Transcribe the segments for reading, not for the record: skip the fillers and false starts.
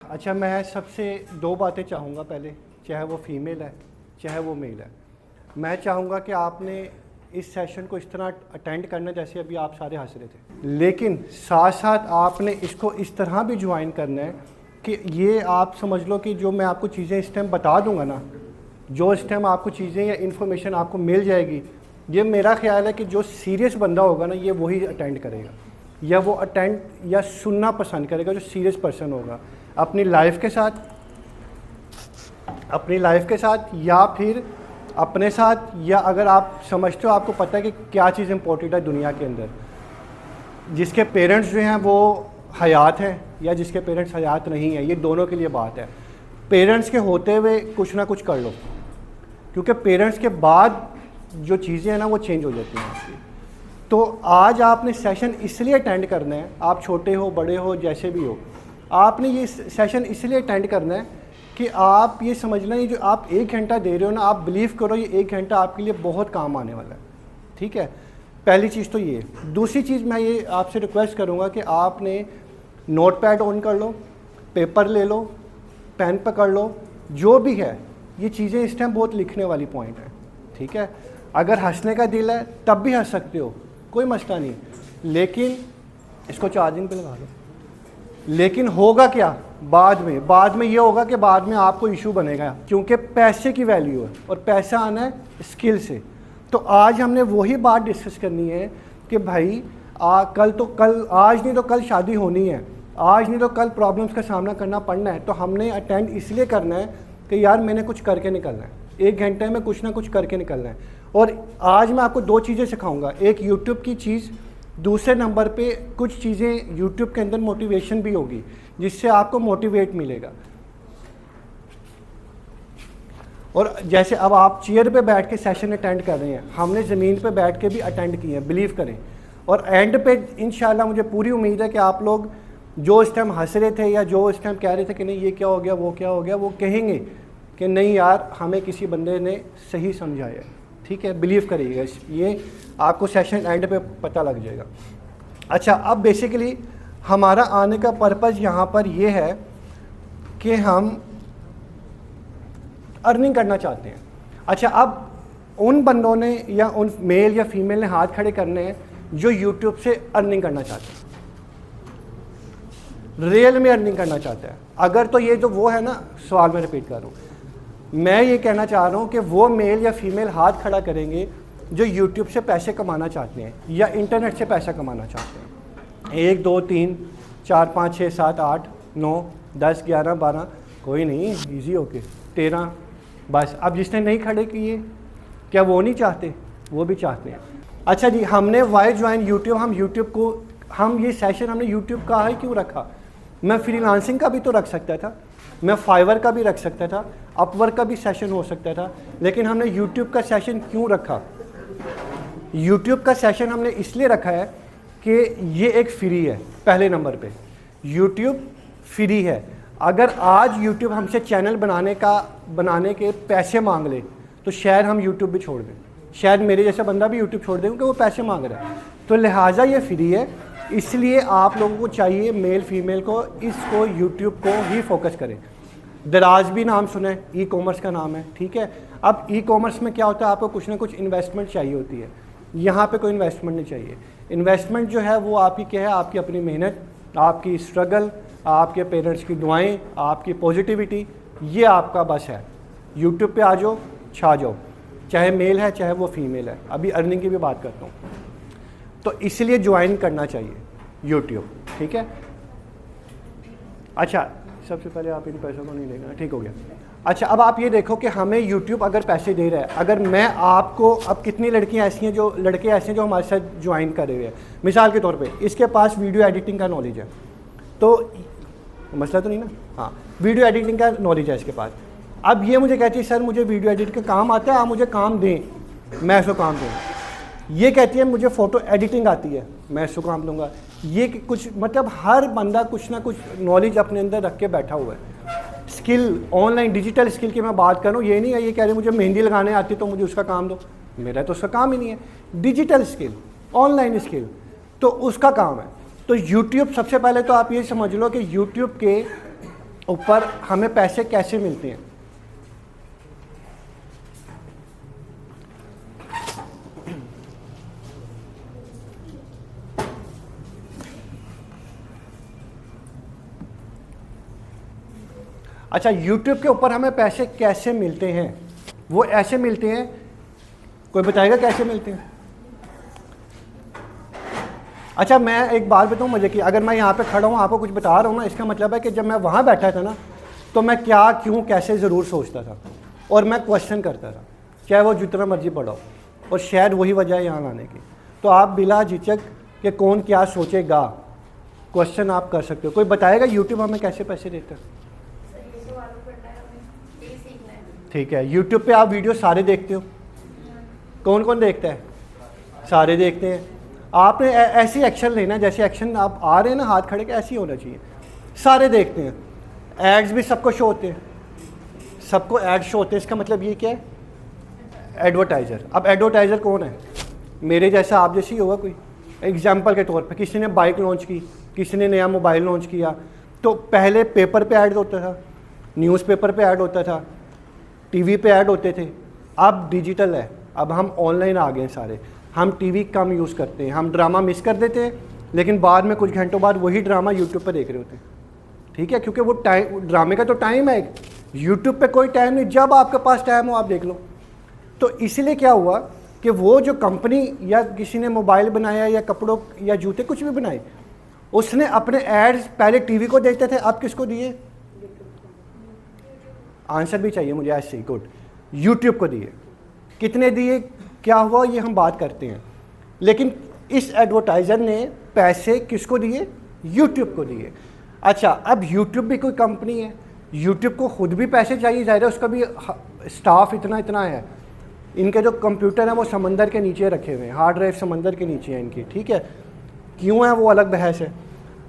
अच्छा, मैं सबसे दो बातें चाहूँगा पहले, चाहे वो फीमेल है चाहे वो मेल है। मैं चाहूँगा कि आपने इस सेशन को इस तरह अटेंड करना जैसे अभी आप सारे हंस रहे थे, लेकिन साथ साथ आपने इसको इस तरह भी ज्वाइन करना है कि ये आप समझ लो कि जो मैं आपको चीज़ें इस टाइम बता दूंगा ना, जो इस टाइम आपको चीज़ें या इन्फॉर्मेशन आपको मिल जाएगी, ये मेरा ख्याल है कि जो सीरियस बंदा होगा ना ये वही अटेंड करेगा, या वो अटेंड या सुनना पसंद करेगा जो सीरियस पर्सन होगा अपनी लाइफ के साथ या फिर अपने साथ, या अगर आप समझते हो आपको पता है कि क्या चीज़ इंपॉर्टेंट है दुनिया के अंदर, जिसके पेरेंट्स जो हैं वो हयात हैं या जिसके पेरेंट्स हयात नहीं हैं, ये दोनों के लिए बात है। पेरेंट्स के होते हुए कुछ ना कुछ कर लो, क्योंकि पेरेंट्स के बाद जो चीज़ें हैं ना वो चेंज हो जाती हैं आपकी। तो आज आपने सेशन इसलिए अटेंड करना है, आप छोटे हो बड़े हो जैसे भी हो, आपने ये सेशन इसलिए अटेंड करना है कि आप ये समझना, ये जो आप 1 घंटा दे रहे हो ना, आप बिलीव करो ये 1 घंटा आपके लिए बहुत काम आने वाला है। ठीक है, पहली चीज़ तो ये। दूसरी चीज़ मैं ये आपसे रिक्वेस्ट करूँगा कि आपने नोट पैड ऑन कर लो, पेपर ले लो, पेन पकड़ लो, जो भी है ये चीज़ें इस टाइम बहुत लिखने वाली पॉइंट है। ठीक है, अगर हंसने का दिल है तब भी हंस सकते हो, कोई मसला नहीं, लेकिन इसको चार्जिंग पे लगा लो। लेकिन होगा क्या बाद में ये होगा कि बाद में आपको इशू बनेगा, क्योंकि पैसे की वैल्यू है और पैसा आना है स्किल से। तो आज हमने वही बात डिस्कस करनी है कि भाई आज नहीं तो कल शादी होनी है, आज नहीं तो कल प्रॉब्लम्स का सामना करना पड़ना है। तो हमने अटेंड इसलिए करना है कि यार मैंने कुछ करके निकलना है, 1 घंटे में कुछ ना कुछ करके निकलना है। और आज मैं आपको 2 चीज़ें सिखाऊंगा, एक यूट्यूब की चीज़, दूसरे नंबर पे कुछ चीज़ें यूट्यूब के अंदर मोटिवेशन भी होगी जिससे आपको मोटिवेट मिलेगा। और जैसे अब आप चेयर पे बैठ के सेशन अटेंड कर रहे हैं, हमने ज़मीन पे बैठ के भी अटेंड किए हैं, बिलीव करें। और एंड पे इंशाल्लाह मुझे पूरी उम्मीद है कि आप लोग जो इस टाइम हंस रहे थे या जो इस टाइम कह रहे थे कि नहीं ये क्या हो गया वो क्या हो गया, वो कहेंगे कि नहीं यार हमें किसी बंदे ने सही समझाया। ठीक है, बिलीव करिएगा, ये आपको सेशन एंड पे पता लग जाएगा। अच्छा, अब बेसिकली हमारा आने का पर्पज़ यहाँ पर ये है कि हम अर्निंग करना चाहते हैं। अच्छा, अब उन बंदों ने या उन मेल या फीमेल ने हाथ खड़े करने हैं जो यूट्यूब से अर्निंग करना चाहते हैं, रियल में अर्निंग करना चाहता है। अगर तो ये जो वो है ना, सवाल मैं रिपीट कर रहा हूँ, मैं ये कहना चाह रहा हूँ कि वो मेल या फीमेल हाथ खड़ा करेंगे जो यूट्यूब से पैसे कमाना चाहते हैं या इंटरनेट से पैसा कमाना चाहते हैं। 1 2 3 4 5 6 7 8 9 10 11 12, कोई नहीं, इजी ओके 13 बस। अब जिसने नहीं खड़े किए, क्या वो नहीं चाहते? वो भी चाहते हैं। अच्छा जी, हमने वाई ज्वाइन यूट्यूब, हम ये सेशन हमने यूट्यूब का ही क्यों रखा? मैं फ्रीलांसिंग का भी तो रख सकता था, मैं फाइवर का भी रख सकता था, अपवर्क का भी सेशन हो सकता था, लेकिन हमने यूट्यूब का सेशन क्यों रखा? यूट्यूब का सेशन हमने इसलिए रखा है कि ये एक फ्री है। पहले नंबर पे यूट्यूब फ्री है। अगर आज यूट्यूब हमसे चैनल बनाने के पैसे मांग ले तो शायद हम यूट्यूब भी छोड़ दें, शायद मेरे जैसा बंदा भी यूट्यूब छोड़ दे, क्योंकि वो पैसे मांग रहा है। तो लिहाजा ये फ्री है, इसलिए आप लोगों को चाहिए मेल फीमेल को इसको यूट्यूब को ही फोकस करें। दराज भी नाम सुना है, ई कॉमर्स का नाम है। ठीक है, अब ई कॉमर्स में क्या होता है, आपको कुछ ना कुछ इन्वेस्टमेंट चाहिए होती है। यहाँ पे कोई इन्वेस्टमेंट नहीं चाहिए। इन्वेस्टमेंट जो है वो आपकी क्या है, आपकी अपनी मेहनत, आपकी स्ट्रगल, आपके पेरेंट्स की दुआएं, आपकी पॉजिटिविटी, ये आपका बस है। यूट्यूब पे आ जाओ, छा जाओ, चाहे मेल है चाहे वो फीमेल है। अभी अर्निंग की भी बात करता हूँ, तो इसलिए ज्वाइन करना चाहिए यूट्यूब। ठीक है, अच्छा सबसे पहले आप इन पैसों को नहीं लेना, ठीक हो गया। अच्छा, अब आप ये देखो कि हमें यूट्यूब अगर पैसे दे रहा है, अगर मैं आपको, अब कितनी लड़कियां ऐसी हैं जो लड़के ऐसे हैं जो हमारे साथ ज्वाइन करे हुए हैं, मिसाल के तौर पे इसके पास वीडियो एडिटिंग का नॉलेज है, तो मसला तो नहीं ना, हाँ वीडियो एडिटिंग का नॉलेज है इसके पास। अब ये मुझे कहती है सर मुझे वीडियो एडिट का काम आता है, आप मुझे काम दें, मैं इसको काम दूँ। ये कहती है मुझे फ़ोटो एडिटिंग आती है, मैं इसको काम दूंगा। ये कुछ मतलब हर बंदा कुछ ना कुछ नॉलेज अपने अंदर रख के बैठा हुआ है। स्किल, ऑनलाइन डिजिटल स्किल की मैं बात करूँ, ये नहीं है ये कह रहे मुझे मेहंदी लगाने आती तो मुझे उसका काम दो, मेरा तो उसका काम ही नहीं है। डिजिटल स्किल, ऑनलाइन स्किल, तो उसका काम है। तो यूट्यूब, सबसे पहले तो आप ये समझ लो कि यूट्यूब के ऊपर हमें पैसे कैसे मिलते हैं। अच्छा, YouTube के ऊपर हमें पैसे कैसे मिलते हैं? वो ऐसे मिलते हैं, कोई बताएगा कैसे मिलते हैं? अच्छा, मैं एक बात बताऊँ मजे की, अगर मैं यहाँ पे खड़ा हूँ आपको कुछ बता रहा हूँ ना, इसका मतलब है कि जब मैं वहाँ बैठा था ना, तो मैं क्या क्यों कैसे ज़रूर सोचता था और मैं क्वेश्चन करता था, चाहे वो जितना मर्जी बड़ा हो, और शायद वही वजह है यहाँ आने की। तो आप बिला झिझक कि कौन क्या सोचेगा, क्वेश्चन आप कर सकते हो। कोई बताएगा यूट्यूब हमें कैसे पैसे देता है? ठीक है, यूट्यूब पे आप वीडियो सारे देखते हो? कौन कौन देखता है? सारे देखते हैं। आपने ऐसी एक्शन लेना, जैसे एक्शन आप आ रहे हैं ना हाथ खड़े के, ऐसे ही होना चाहिए। सारे देखते हैं, एड्स भी सबको शो होते हैं, सबको एड शो होते हैं। इसका मतलब ये क्या है? एडवर्टाइज़र। अब एडवर्टाइज़र कौन है? मेरे जैसा, आप जैसी होगा कोई। एग्जाम्पल के तौर पे किसी ने बाइक लॉन्च की, किसी ने नया मोबाइल लॉन्च किया, तो पहले पेपर पे ऐड होता था, न्यूज़पेपर पे ऐड होता था, टीवी पे ऐड होते थे। अब डिजिटल है, अब हम ऑनलाइन आ गए हैं सारे। हम टीवी कम यूज़ करते हैं, हम ड्रामा मिस कर देते हैं, लेकिन बाद में कुछ घंटों बाद वही ड्रामा यूट्यूब पर देख रहे होते हैं। ठीक है, क्योंकि वो टाइम, ड्रामे का तो टाइम है, यूट्यूब पे कोई टाइम नहीं, जब आपके पास टाइम हो आप देख लो। तो इसलिए क्या हुआ कि वो जो कंपनी या किसी ने मोबाइल बनाया या कपड़ों या जूते कुछ भी बनाए, उसने अपने एड्स पहले टीवी को देते थे, अब किसको दिए? आंसर भी चाहिए मुझे ऐसे ही, गुड। यूट्यूब को दिए। कितने दिए, क्या हुआ, ये हम बात करते हैं। लेकिन इस एडवर्टाइज़र ने पैसे किसको दिए? यूट्यूब को दिए। अच्छा, अब यूट्यूब भी कोई कंपनी है, यूट्यूब को खुद भी पैसे चाहिए, ज़ाहिर है उसका भी स्टाफ इतना इतना है। इनके जो कंप्यूटर हैं वो समंदर के नीचे रखे हुए हैं, हार्ड ड्राइव समंदर के नीचे है इनकी। ठीक है, क्यों है वो अलग बहस है।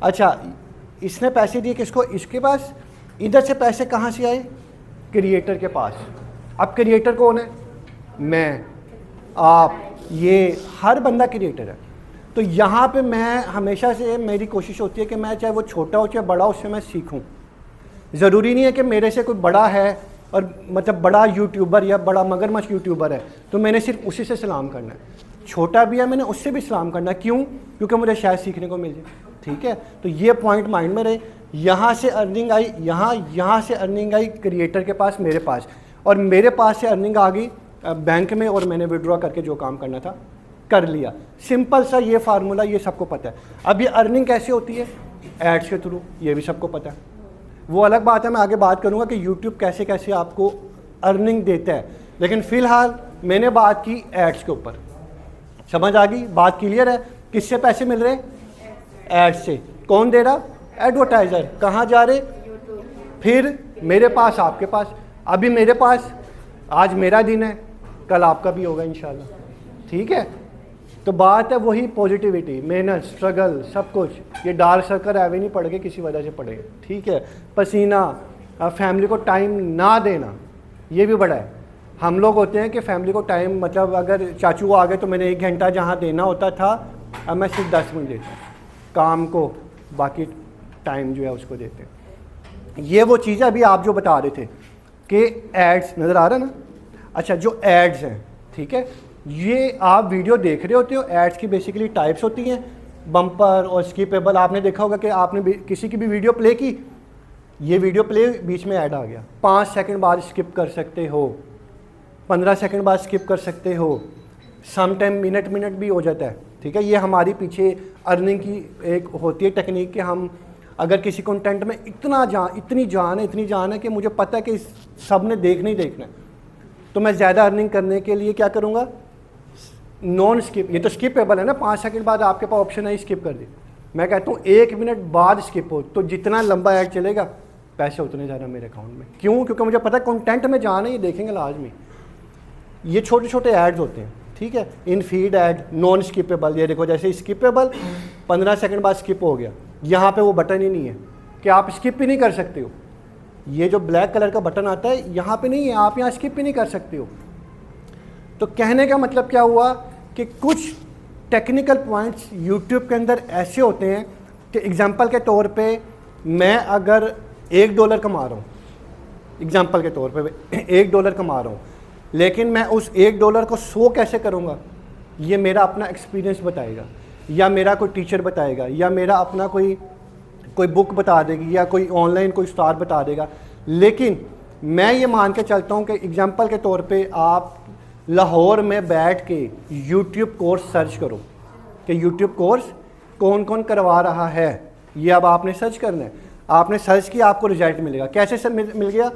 अच्छा, इसने पैसे दिए किसको? इसके पास। इधर से पैसे कहाँ से आए? क्रिएटर के पास। अब क्रिएटर कौन है? मैं, आप, ये हर बंदा क्रिएटर है। तो यहाँ पे मैं हमेशा से, मेरी कोशिश होती है कि मैं चाहे वो छोटा हो चाहे बड़ा, उससे मैं सीखूं। ज़रूरी नहीं है कि मेरे से कोई बड़ा है और मतलब बड़ा यूट्यूबर या बड़ा मगरमच्छ यूट्यूबर है तो मैंने सिर्फ उसी से सलाम करना है। छोटा भी है, मैंने उससे भी सलाम करना है। क्यों? क्योंकि मुझे शायद सीखने को मिल जाए। ठीक है, तो ये पॉइंट माइंड में रहे। यहाँ से अर्निंग आई, यहाँ से अर्निंग आई क्रिएटर के पास, मेरे पास, और मेरे पास से अर्निंग आ गई बैंक में, और मैंने विड्रॉ करके जो काम करना था कर लिया। सिंपल सा ये फार्मूला, ये सबको पता है। अब ये अर्निंग कैसे होती है? एड्स के थ्रू, ये भी सबको पता है। वो अलग बात है, मैं आगे बात करूँगा कि यूट्यूब कैसे कैसे आपको अर्निंग देता है। लेकिन फ़िलहाल मैंने बात की एड्स के ऊपर। समझ आ गई? बात क्लियर है? किससे पैसे मिल रहे? एड्स से। कौन दे रहा? एडवर्टाइज़र। कहाँ जा रहे? फिर मेरे पास, आपके पास। अभी मेरे पास, आज मेरा दिन है, कल आपका भी होगा इंशाल्लाह। ठीक है, तो बात है वही पॉजिटिविटी, मेहनत, स्ट्रगल, सब कुछ। ये डार्क सर्कल है भी नहीं पड़ गए, किसी वजह से पड़े। ठीक है, पसीना, फैमिली को टाइम ना देना, ये भी बड़ा है। हम लोग होते हैं कि फैमिली को टाइम, मतलब अगर चाचू आ गए तो मैंने 1 घंटा जहाँ देना होता था, अब मैं सिर्फ 10 मिनट देता हूँ काम को, बाकी टाइम जो है उसको देते हैं। ये वो चीज़ें अभी आप जो बता रहे थे कि एड्स नज़र आ रहा है ना। अच्छा, जो एड्स हैं, ठीक है, ये आप वीडियो देख रहे होते हो, एड्स की बेसिकली टाइप्स होती हैं, बम्पर और स्किपेबल। आपने देखा होगा कि आपने किसी की भी वीडियो प्ले की, ये वीडियो प्ले, बीच में ऐड आ गया, 5 सेकंड बाद स्किप कर सकते हो, 15 सेकंड बाद स्किप कर सकते हो, सम टाइम मिनट भी हो जाता है। ठीक है, ये हमारी पीछे अर्निंग की एक होती है टेक्निक कि हम अगर किसी कंटेंट में इतनी जान है कि मुझे पता है कि सब ने देखना ही देखना है, तो मैं ज़्यादा अर्निंग करने के लिए क्या करूँगा? Non skip. ये तो स्किपेबल है ना, 5 सेकंड बाद आपके पास ऑप्शन है स्किप कर दे। मैं कहता हूँ 1 मिनट बाद स्किप हो, तो जितना लंबा ऐड चलेगा पैसे उतने ज़्यादा मेरे अकाउंट में। क्यों? क्योंकि मुझे पता है कंटेंट में जाना है, ये देखेंगे लाजमी। ये छोटे छोटे ऐड्स होते हैं। ठीक है, इन फीड ऐड, नॉन स्किपेबल। ये देखो, जैसे स्किपेबल 15 सेकंड बाद स्किप हो गया, यहाँ पे वो बटन ही नहीं है कि आप स्किप भी नहीं कर सकते हो। ये जो ब्लैक कलर का बटन आता है यहाँ पे नहीं है, आप यहाँ स्किप भी नहीं कर सकते हो। तो कहने का मतलब क्या हुआ कि कुछ टेक्निकल पॉइंट्स यूट्यूब के अंदर ऐसे होते हैं कि एग्जांपल के तौर पे मैं अगर $1 कमा रहा हूँ, एग्जाम्पल के तौर पे $1 कमा रहा हूँ, लेकिन मैं उस $1 को 100 कैसे करूँगा, ये मेरा अपना एक्सपीरियंस बताएगा, या मेरा कोई टीचर बताएगा, या मेरा अपना कोई बुक बता देगी, या कोई ऑनलाइन कोई स्टार बता देगा। लेकिन मैं ये मान के चलता हूँ कि एग्जाम्पल के तौर पे आप लाहौर में बैठ के यूट्यूब कोर्स सर्च करो कि यूट्यूब कोर्स कौन कौन करवा रहा है, ये अब आपने सर्च करना है। आपने सर्च किया, आपको रिजल्ट मिलेगा। कैसे से मिल गया?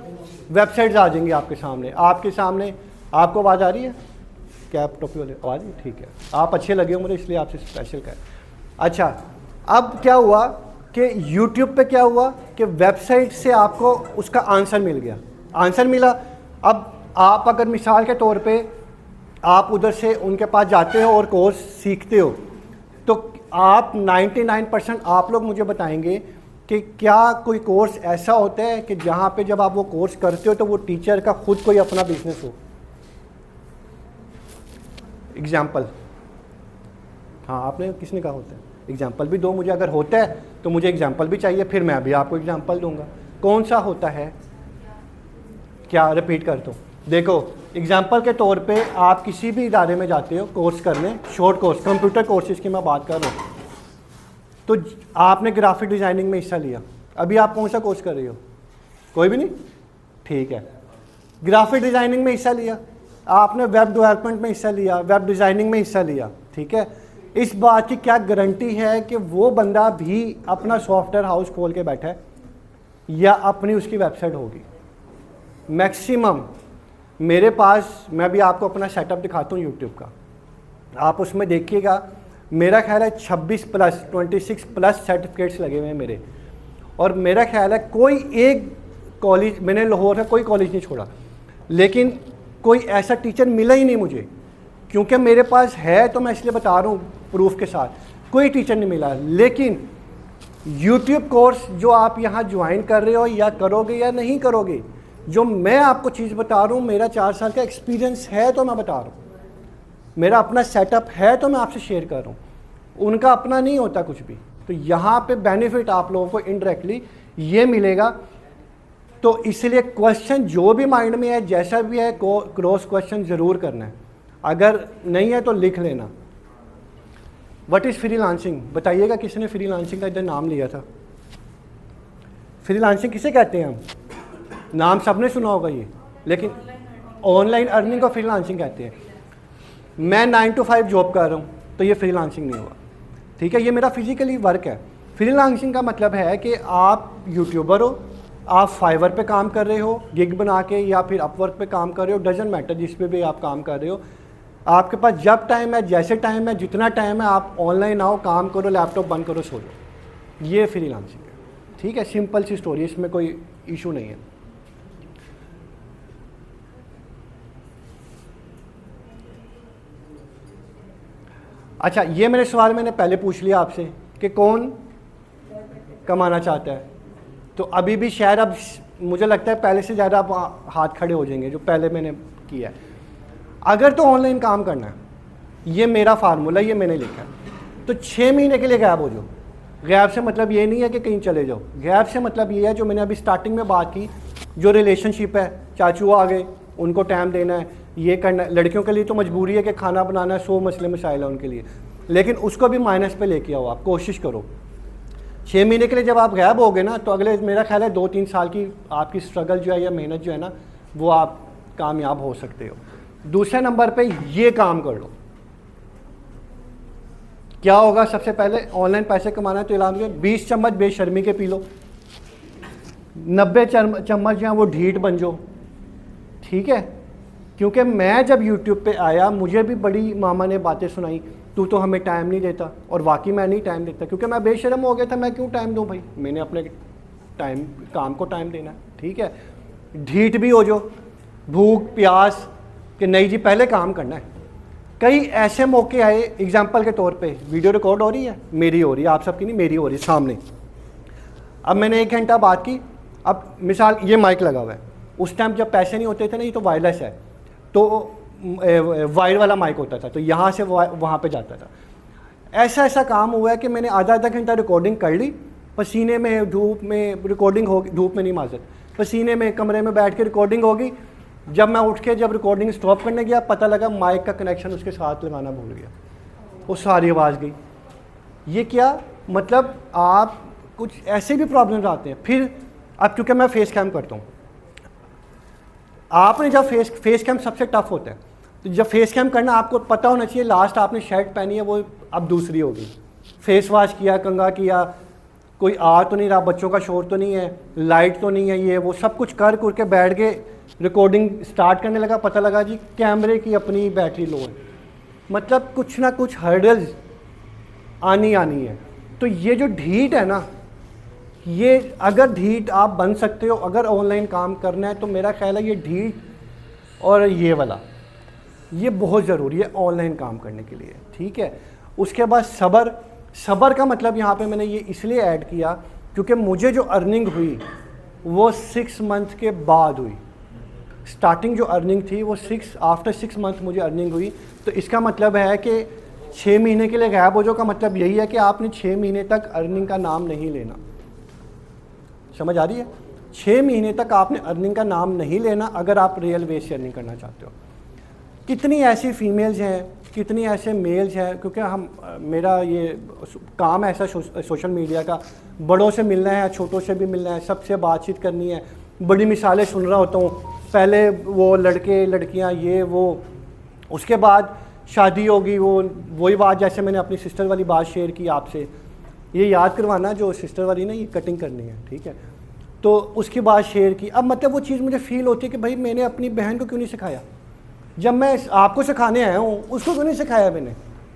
वेबसाइट्स आ जाएंगी आपके सामने। आपको आवाज़ आ रही है? कैप टोपी वाले आवाज़? ठीक है, आप अच्छे लगे हो मुझे, इसलिए आपसे स्पेशल कह। अच्छा, अब क्या हुआ कि यूट्यूब पे क्या हुआ कि वेबसाइट से आपको उसका आंसर मिल गया। आंसर मिला, अब आप अगर मिसाल के तौर पे आप उधर से उनके पास जाते हो और कोर्स सीखते हो, तो आप 99% आप लोग मुझे बताएंगे कि क्या कोई कोर्स ऐसा होता है कि जहाँ पे जब आप वो कोर्स करते हो तो वो टीचर का खुद कोई अपना बिजनेस हो? एग्जाम्पल, हाँ, आपने किसने कहा होता है? एग्जाम्पल भी दो मुझे। अगर होता है तो मुझे एग्जाम्पल भी चाहिए, फिर मैं भी आपको एग्जाम्पल दूंगा। कौन सा होता है? क्या? रिपीट कर दो। देखो, एग्जाम्पल के तौर पे आप किसी भी इदारे में जाते हो कोर्स करने, शॉर्ट कोर्स, कंप्यूटर कोर्सेज की मैं बात कर रहा हूँ, तो आपने ग्राफिक डिज़ाइनिंग में हिस्सा लिया। अभी आप कौन सा कोर्स कर रहे हो? कोई भी नहीं? ठीक है, ग्राफिक डिज़ाइनिंग में हिस्सा लिया, आपने वेब डेवलपमेंट में हिस्सा लिया, वेब डिज़ाइनिंग में हिस्सा लिया। ठीक है, इस बात की क्या गारंटी है कि वो बंदा भी अपना सॉफ्टवेयर हाउस खोल के बैठा है या अपनी उसकी वेबसाइट होगी? मैक्सिमम मेरे पास, मैं भी आपको अपना सेटअप दिखाता हूँ यूट्यूब का, आप उसमें देखिएगा, मेरा ख्याल है 26+ सर्टिफिकेट्स लगे हुए हैं मेरे। और मेरा ख्याल है कोई एक कॉलेज, मैंने लाहौर में कोई कॉलेज नहीं छोड़ा, लेकिन कोई ऐसा टीचर मिला ही नहीं मुझे, क्योंकि मेरे पास है, तो मैं इसलिए बता रहा हूँ प्रूफ के साथ, कोई टीचर नहीं मिला। लेकिन यूट्यूब कोर्स जो आप यहाँ ज्वाइन कर रहे हो या करोगे या नहीं करोगे, जो मैं आपको चीज़ बता रहा हूँ, मेरा 4 साल का एक्सपीरियंस है तो मैं बता रहा हूँ, मेरा अपना सेटअप है तो मैं आपसे शेयर कर रहा हूँ, उनका अपना नहीं होता कुछ भी। तो यहाँ पे बेनिफिट आप लोगों को इनडायरेक्टली ये मिलेगा। तो इसलिए क्वेश्चन जो भी माइंड में है, जैसा भी है, क्रॉस क्वेश्चन ज़रूर करना है, अगर नहीं है तो लिख लेना। What is freelancing? बताइएगा किसने फ्रीलांसिंग का इधर नाम लिया था? फ्रीलांसिंग किसे कहते हैं? हम नाम सबने सुना होगा ये, लेकिन ऑनलाइन अर्निंग को फ्रीलांसिंग कहते हैं। मैं 9 to 5 जॉब कर रहा हूँ तो ये फ्रीलांसिंग नहीं हुआ। ठीक है, ये मेरा फिजिकली वर्क है। फ्रीलांसिंग का मतलब है कि आप यूट्यूबर हो, आप फाइवर पे काम कर रहे हो गिग बना के, या फिर अपवर्क पे काम कर रहे हो, डजंट मैटर जिस पे भी आप काम कर रहे हो, आपके पास जब टाइम है, जैसे टाइम है, जितना टाइम है, आप ऑनलाइन आओ, काम करो, लैपटॉप बंद करो, सो जाओ। ये फ्रीलांसिंग है। ठीक है, सिंपल सी स्टोरी, इसमें कोई इशू नहीं है। अच्छा, ये मेरे सवाल मैंने पहले पूछ लिया आपसे कि कौन कमाना चाहता है, तो अभी भी शायद अब मुझे लगता है पहले से ज़्यादा आप हाथ खड़े हो जाएंगे जो पहले मैंने किया है। अगर तो ऑनलाइन काम करना है, ये मेरा फार्मूला, ये मैंने लिखा है, तो 6 महीने के लिए गायब हो जाओ। गायब से मतलब ये नहीं है कि कहीं चले जाओ, गायब से मतलब ये है जो मैंने अभी स्टार्टिंग में बात की, जो रिलेशनशिप है, चाचू आ गए, उनको टाइम देना है, ये करना है। लड़कियों के लिए तो मजबूरी है कि खाना बनाना है, 100 मसले मसाइल है उनके लिए, लेकिन उसको भी माइनस पे लेके आओ, आप कोशिश करो। 6 महीने के लिए जब आप गायब हो गए ना, तो अगले मेरा ख्याल है 2-3 साल की आपकी स्ट्रगल जो है या मेहनत जो है ना, वो आप कामयाब हो सकते हो। दूसरे नंबर पे ये काम कर लो। क्या होगा? सबसे पहले ऑनलाइन पैसे कमाना है तो इलाम 20 चम्मच बेशर्मी के पी लो, 90 चम्मच जो है वो ढीठ बन जाओ। ठीक है, क्योंकि मैं जब यूट्यूब पे आया, मुझे भी बड़ी मामा ने बातें सुनाई, तू तो हमें टाइम नहीं देता, और वाकई मैं नहीं टाइम देता, क्योंकि मैं बेशर्म हो गया था। मैं क्यों टाइम दूं भाई, मैंने अपने टाइम, काम को टाइम देना। ठीक है, ढीठ भी हो जो, भूख प्यास कि नहीं जी पहले काम करना है। कई ऐसे मौके आए, एग्जाम्पल के तौर पे, वीडियो रिकॉर्ड हो रही है, मेरी हो रही है, आप सबकी नहीं, मेरी हो रही है सामने। अब मैंने 1 घंटा बात की, अब मिसाल ये माइक लगा हुआ है, उस टाइम जब पैसे नहीं होते थे ना, ये तो वायरलेस है, तो वायर वाला माइक होता था, तो यहाँ से वहाँ पे जाता था। ऐसा काम हुआ है कि मैंने आधा घंटा रिकॉर्डिंग कर ली, पसीने में धूप में रिकॉर्डिंग होगी, धूप में नहीं माजत, पसीने में कमरे में बैठ के रिकॉर्डिंग होगी। जब मैं उठ के जब रिकॉर्डिंग स्टॉप करने गया, पता लगा माइक का कनेक्शन उसके साथ लगाना भूल गया, वो सारी आवाज़ गई। ये क्या मतलब, आप कुछ ऐसे भी प्रॉब्लम्स आते हैं। फिर अब क्योंकि मैं फेस कैम करता हूँ, आपने जब फेस कैम सबसे टफ होता है, तो जब फेस कैम करना आपको पता होना चाहिए लास्ट आपने शर्ट पहनी है वो अब दूसरी होगी, फेस वॉश किया, कंघा किया, कोई आ तो नहीं रहा, बच्चों का शोर तो नहीं है, लाइट तो नहीं है, ये वो सब कुछ कर के बैठ के रिकॉर्डिंग स्टार्ट करने लगा, पता लगा जी कैमरे की अपनी बैटरी लो है। मतलब कुछ ना कुछ हर्डल्स आनी है। तो ये जो ढीठ है ना, ये अगर ढीठ आप बन सकते हो, अगर ऑनलाइन काम करना है, तो मेरा ख्याल है ये ढीठ और ये वाला ये बहुत ज़रूरी है ऑनलाइन काम करने के लिए, ठीक है। उसके बाद सब्र का मतलब यहाँ पे मैंने ये इसलिए ऐड किया क्योंकि मुझे जो अर्निंग हुई वो 6 मंथ के बाद हुई। स्टार्टिंग जो अर्निंग थी वो आफ्टर 6 मंथ मुझे अर्निंग हुई। तो इसका मतलब है कि 6 महीने के लिए गायब हो जाओ का मतलब यही है कि आपने 6 महीने तक अर्निंग का नाम नहीं लेना। समझ आ रही है? 6 महीने तक आपने अर्निंग का नाम नहीं लेना अगर आप रियल वे से अर्निंग करना चाहते हो। कितनी ऐसी फीमेल्स हैं, कितनी ऐसे मेल्स हैं, क्योंकि मेरा ये काम ऐसा सोशल मीडिया का, बड़ों से मिलना है, छोटों से भी मिलना है, सबसे बातचीत करनी है। बड़ी मिसालें सुन रहा होता हूँ, पहले वो लड़के लड़कियाँ ये वो, उसके बाद शादी होगी, वही बात जैसे मैंने अपनी सिस्टर वाली बात शेयर की आपसे, ये याद करवाना जो सिस्टर वाली ना, ये कटिंग करनी है, ठीक है। तो उसकी बात शेयर की। अब मतलब वो चीज़ मुझे फील होती है कि भाई मैंने अपनी बहन को क्यों नहीं सिखाया, जब मैं आपको सिखाने आया हूँ उसको क्यों नहीं सिखाया मैंने।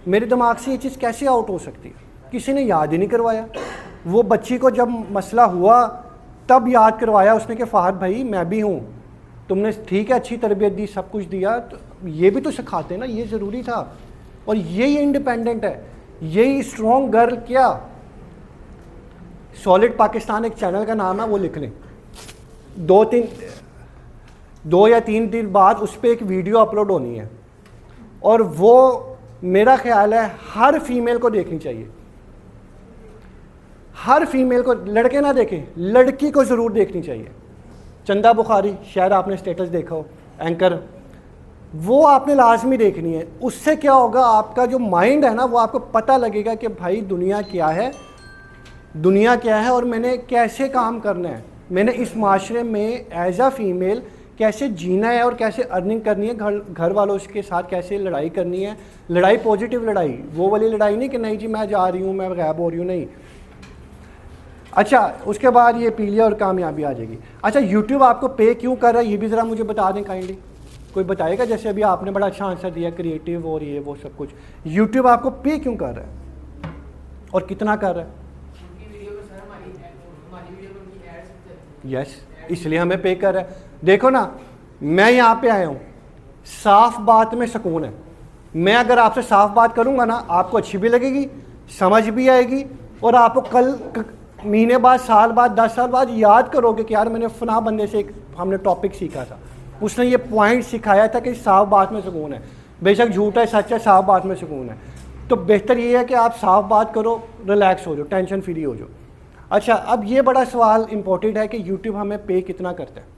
मेरे दिमाग से ये चीज़ कैसे आउट हो सकती है, किसी ने याद ही नहीं करवाया। वो बच्ची को जब मसला हुआ तब याद करवाया उसने कि फ़हद भाई मैं भी हूँ, तुमने ठीक है अच्छी तरबियत दी, सब कुछ दिया, तो ये भी तो सिखाते ना, ये ज़रूरी था। और यही इंडिपेंडेंट है, यही स्ट्रॉन्ग गर्ल। क्या सॉलिड पाकिस्तान एक चैनल का नाम है, वो लिख लें। 2 या 3 दिन बाद उस पर एक वीडियो अपलोड होनी है, और वो मेरा ख्याल है हर फीमेल को देखनी चाहिए। हर फीमेल को, लड़के ना देखें, लड़की को ज़रूर देखनी चाहिए। चंदा बुखारी, शायद आपने स्टेटस देखा हो, एंकर, वो आपने लाजमी देखनी है। उससे क्या होगा, आपका जो माइंड है ना, वो आपको पता लगेगा कि भाई दुनिया क्या है, दुनिया क्या है, और मैंने कैसे काम करना है, मैंने इस माशरे में एज अ फीमेल कैसे जीना है और कैसे अर्निंग करनी है, घर वालों के साथ कैसे लड़ाई करनी है। लड़ाई पॉजिटिव लड़ाई, वो वाली लड़ाई नहीं कि नहीं जी मैं जा रही हूँ, मैं गायब हो रही हूँ, नहीं। अच्छा, उसके बाद ये पी लिया और कामयाबी आ जाएगी। अच्छा, यूट्यूब आपको पे क्यों कर रहा है, ये भी ज़रा मुझे बता दें काइंडली। कोई बताएगा? जैसे अभी आपने बड़ा अच्छा आंसर दिया, क्रिएटिव और ये वो सब कुछ। यूट्यूब आपको पे क्यों कर रहा है और कितना कर रहा है? यस, इसलिए हमें पे कर रहा है। देखो ना, मैं यहाँ पे आया हूँ, साफ बात में सुकून है। मैं अगर आपसे साफ बात करूँगा ना, आपको अच्छी भी लगेगी, समझ भी आएगी, और आपको कल महीने बाद, साल बाद, 10 साल बाद याद करोगे कि यार मैंने फना बंदे से एक हमने टॉपिक सीखा था, उसने ये पॉइंट सिखाया था कि साफ बात में सुकून है। बेशक झूठ है सच है, साफ बात में सुकून है। तो बेहतर ये है कि आप साफ बात करो, रिलैक्स हो जाओ, टेंशन फ्री हो जाओ। अच्छा, अब ये बड़ा सवाल इंपॉर्टेंट है कि यूट्यूब हमें पे कितना करता है।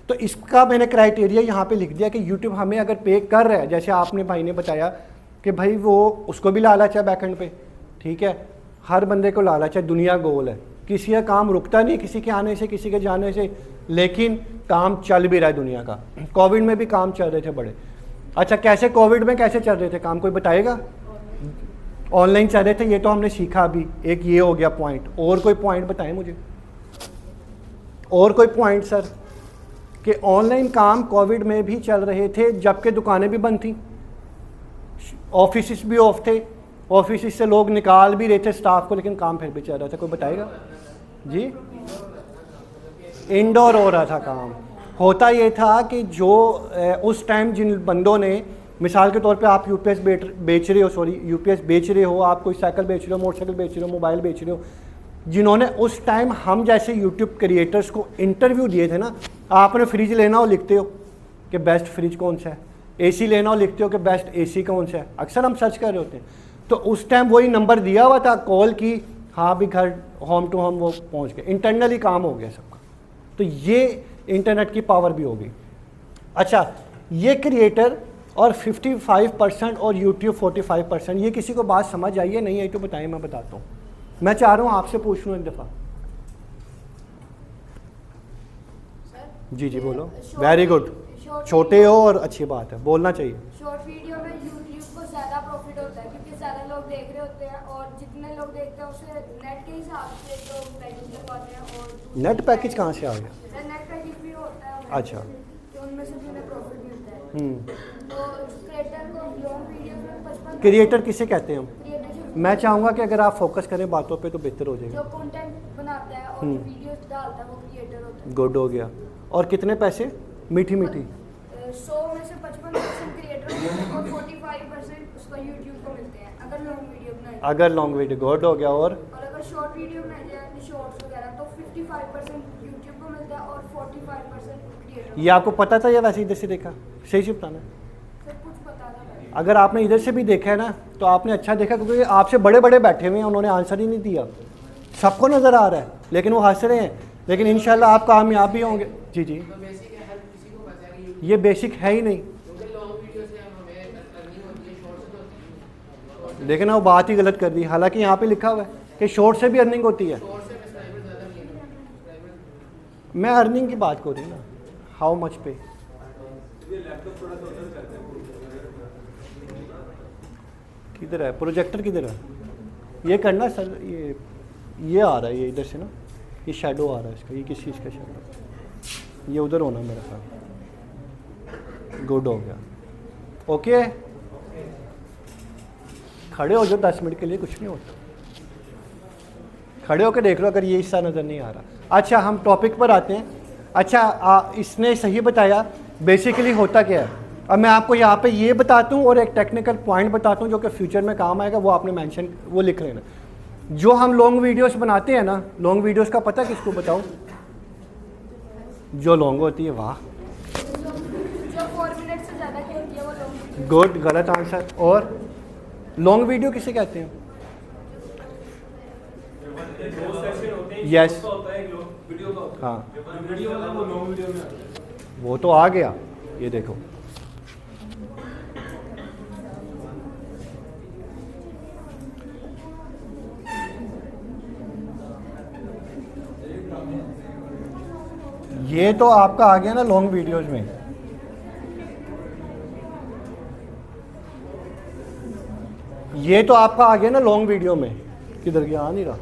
तो इसका मैंने क्राइटेरिया यहाँ पे लिख दिया कि यूट्यूब हमें अगर पे कर रहा है, जैसे आपने भाई ने बताया कि भाई वो उसको भी लालच है बैकएंड पे, ठीक है, हर बंदे को लालच है, दुनिया गोल है, किसी का काम रुकता नहीं, किसी के आने से, किसी के जाने से, लेकिन काम चल भी रहा है दुनिया का। कोविड में भी काम चल रहे थे बड़े। अच्छा, कैसे कोविड में कैसे चल रहे थे काम, कोई बताएगा? ऑनलाइन चल रहे थे, ये तो हमने सीखा अभी। एक ये हो गया पॉइंट, और कोई पॉइंट बताएं मुझे, और कोई पॉइंट सर, कि ऑनलाइन काम कोविड में भी चल रहे थे जबकि दुकानें भी बंद थी, ऑफिस भी ऑफ थे, ऑफिस से लोग निकाल भी रहे थे स्टाफ को, लेकिन काम फिर भी चल रहा था। कोई बताएगा जी? इंडोर हो रहा था काम। होता ये था कि जो उस टाइम जिन बंदों ने, मिसाल के तौर पे आप यूपीएस बेच रहे हो, यूपीएस बेच रहे हो, आप कोई साइकिल बेच रहे हो, मोटरसाइकिल बेच रहे हो, मोबाइल बेच रहे हो, जिन्होंने उस टाइम हम जैसे यूट्यूब क्रिएटर्स को इंटरव्यू दिए थे ना, आपने फ्रिज लेना हो लिखते हो कि बेस्ट फ्रिज कौन सा है, एसी लेना हो लिखते हो कि बेस्ट एसी कौन सा है, अक्सर हम सर्च कर रहे होते हैं। तो उस टाइम वही नंबर दिया हुआ था, कॉल की, हाँ भी घर होम टू होम वो पहुंच गए, इंटरनली काम हो गया सबका। तो ये इंटरनेट की पावर भी होगी। अच्छा, ये क्रिएटर और 55% और यूट्यूब 45%, ये किसी को बात समझ आई है नहीं आई तो बताएं, मैं बताता हूँ। मैं चाह रहा हूँ आपसे पूछ लूँ एक दफ़ा। जी जी बोलो। वेरी गुड, छोटे हो और अच्छी बात है, बोलना चाहिए। शॉर्ट वीडियो में यूट्यूब को ज़्यादा प्रॉफिट होता है क्योंकि ज़्यादा लोग देख रहे होते हैं, और जितने लोग देखते हैं उससे नेट के हिसाब से तो पैकेज लगवाते हैं। और नेट पैकेज कहाँ से आ गया? नेट पैकेज भी होता है। अच्छा, तो उनमें से भी उन्हें प्रॉफिट मिलता है। तो क्रिएटर को लॉन्ग वीडियो में 55 क्रिएटर किसे कहते हैं हम? क्रिएटर मैं चाहूँगा कि अगर आप फोकस करें बातों पे तो बेहतर हो जाएगा। जो कंटेंट बनाता है और वीडियो डालता है वो क्रिएटर होता है। गुड हो गया। और कितने पैसे? मीठी मीठी 100 में से 55% क्रिएटर और 45% उसको यूट्यूब को मिलते हैं अगर लॉन्ग वीडियो बनाए। अगर लॉन्ग वीडियो, गुड हो गया। और अगर शॉर्ट वीडियो बनाई जाए शॉर्ट्स वगैरह तो 55% यूट्यूब को मिलता है और 45% क्रिएटर। ये आपको पता था या वैसे इधर से देखा? सही से बताना। सब कुछ पता था। अगर आपने इधर से भी देखा है ना तो आपने अच्छा देखा, क्योंकि आपसे बड़े बड़े बैठे हुए हैं, उन्होंने आंसर ही नहीं दिया। सबको नज़र आ रहा है लेकिन वो हंस रहे हैं, लेकिन इंशाल्लाह आप कामयाब भी होंगे। जी जी, ये बेसिक है ही नहीं, लेकिन वो बात ही गलत कर दी। हालांकि यहाँ पे लिखा हुआ है कि शॉर्ट से भी अर्निंग होती है। मैं अर्निंग की बात कर रही हूँ ना, हाउ मच पे। किधर है प्रोजेक्टर, किधर है? ये करना सर, ये आ रहा है, ये इधर से ना, ये शैडो आ रहा है इसका, ये किस चीज़ का शैडो? ये उधर होना मेरा ख्याल। गुड हो गया। ओके, खड़े हो जाओ 10 मिनट के लिए, कुछ नहीं होता। खड़े होकर देख लो अगर ये हिस्सा नज़र नहीं आ रहा। अच्छा, हम टॉपिक पर आते हैं। अच्छा, इसने सही बताया बेसिकली होता क्या है। अब मैं आपको यहाँ पे ये बताता हूँ और एक टेक्निकल पॉइंट बताता हूँ जो कि फ्यूचर में काम आएगा, वो आपने मेंशन, वो लिख लेना। जो हम लॉन्ग वीडियोस बनाते हैं ना, लॉन्ग वीडियोस का पता किसको बताऊँ? जो लॉन्ग होती है। वाह, जो 4 मिनट से ज़्यादा की होती है वो लॉन्ग। गुड, गलत आंसर। और लॉन्ग वीडियो किसे कहते हैं? यस, हाँ, वो तो आ गया। ये देखो, ये तो आपका आ गया ना लॉन्ग वीडियोस में। ये तो आपका आ गया ना लॉन्ग वीडियो में। किधर गया? आ नहीं रहा।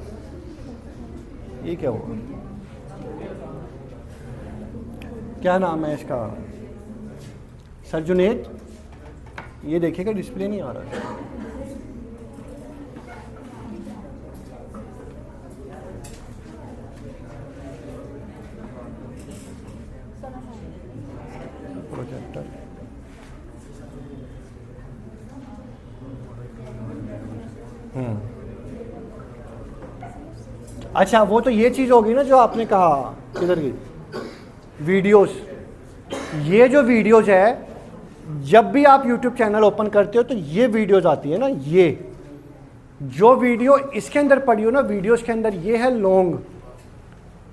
ये क्या हुआ? क्या नाम है इसका? सर जुनेद, ये देखिएगा डिस्प्ले नहीं आ रहा। प्रोजेक्टर, अच्छा, वो तो ये चीज़ होगी ना जो आपने कहा। किधर गई? वीडियोस। ये जो वीडियोस है, जब भी आप YouTube चैनल ओपन करते हो तो ये वीडियोस आती है ना, ये जो वीडियो इसके अंदर पड़ी हो ना, वीडियोस के अंदर, ये है लॉन्ग,